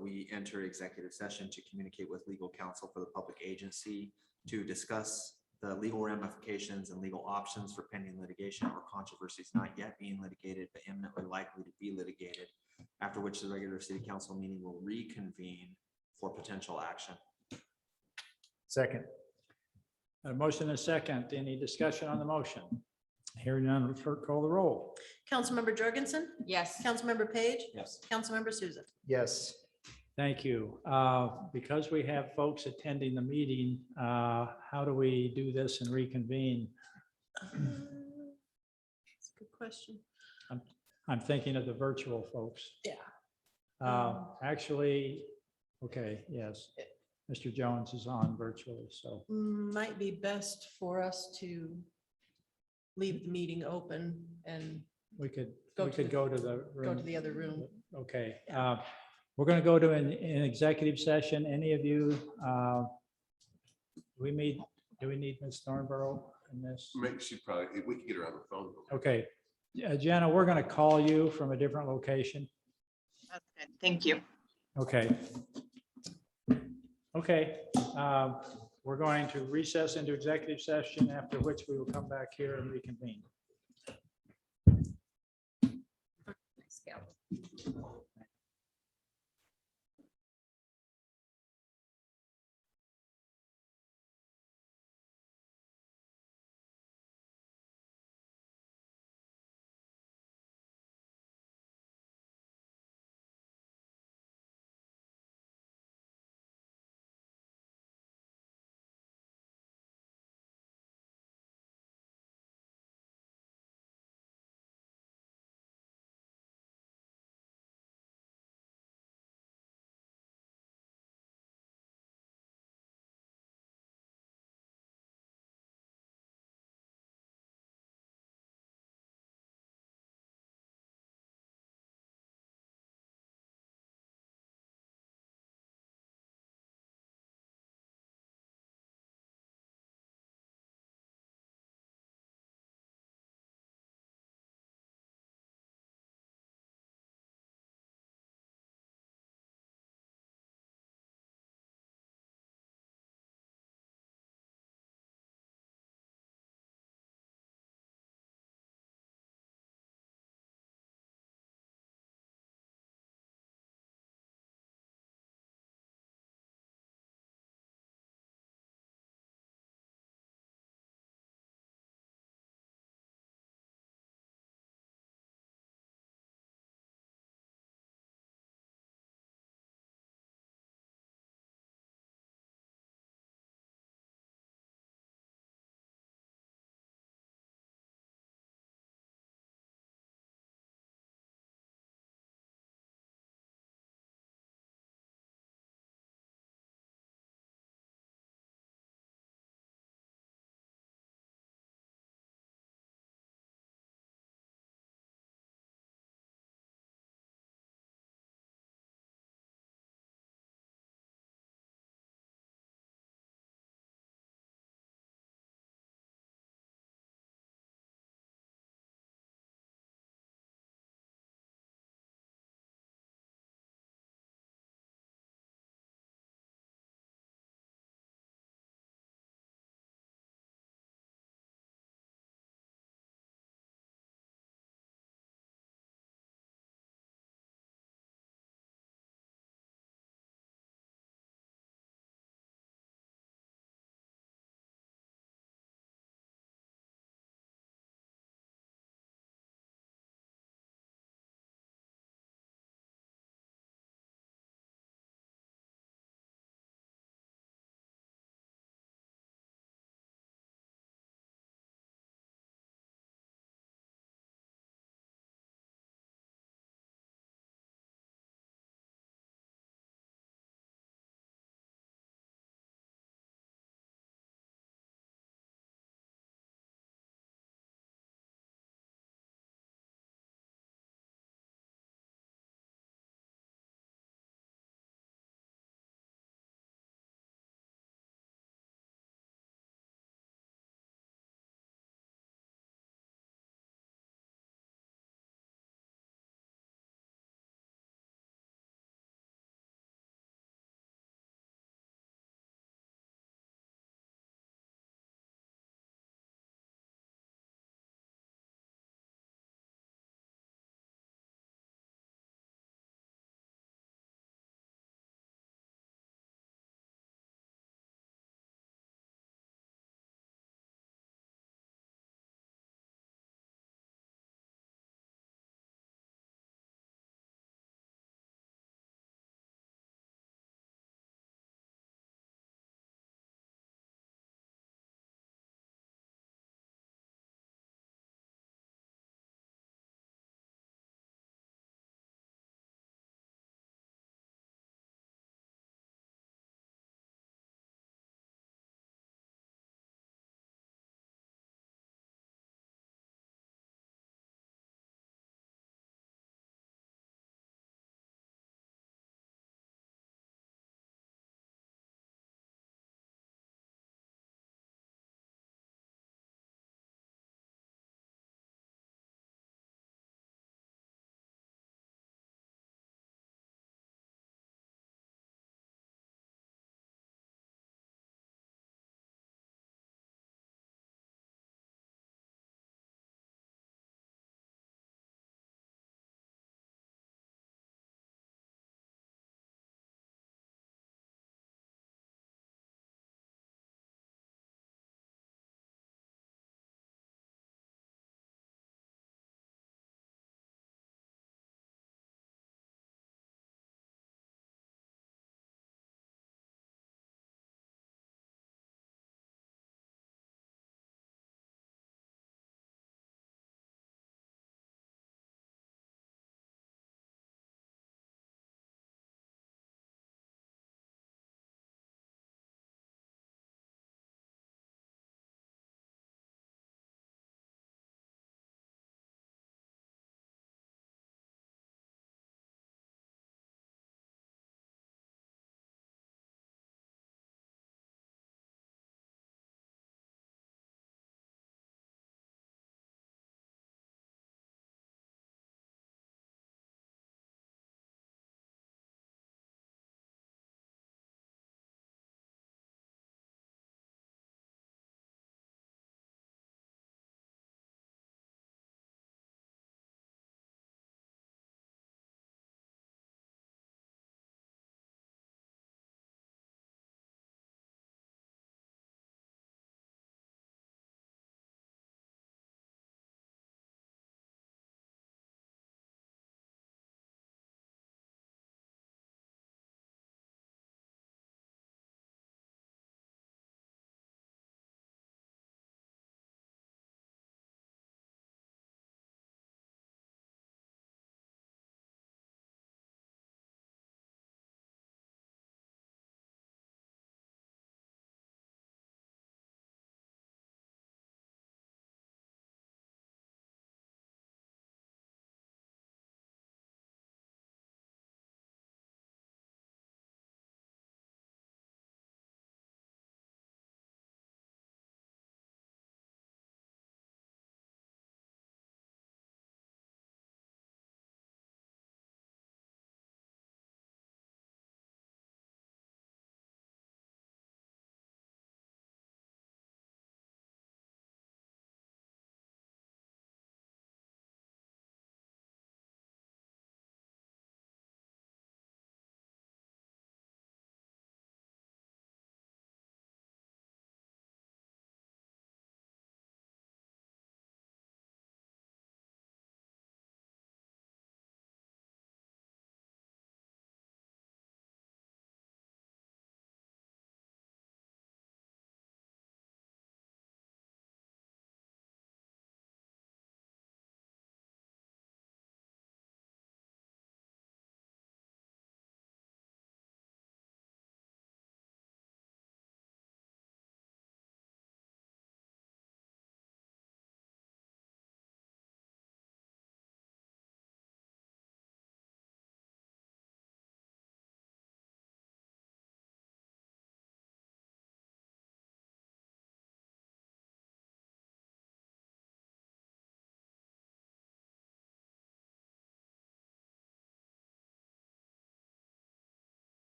we enter executive session to communicate with legal counsel for the public agency to discuss the legal ramifications and legal options for pending litigation or controversies not yet being litigated but imminently likely to be litigated, after which the regular city council meeting will reconvene for potential action. Second. a motion and a second. Any discussion on the motion? Hearing none, clerk call the roll. Councilmember Jorgensen, Yes. Councilmember Page, Yes. Councilmember Souza. Yes. Thank you. Because we have folks attending the meeting, how do we do this and reconvene? That's a good question. I'm thinking of the virtual folks. Yeah. Actually, okay, yes. Mr. Jones is on virtually, so. Might be best for us to leave the meeting open and We could Go we to could the- go to the go room. to the other room. Okay, we're going to go to an executive session. Any of you, do we need Ms. Thornborough in this? Maybe she probably, we could get her on the phone. Okay, Jenna, we're going to call you from a different location. That's good. Thank you. Okay. Okay, we're going to recess into executive session, after which we will come back here and reconvene.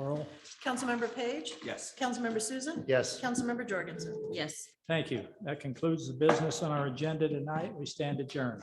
roll. Councilmember Page, Yes. Councilmember Souza, Yes. Councilmember Jorgensen. Yes. Thank you. That concludes the business on our agenda tonight. We stand adjourned.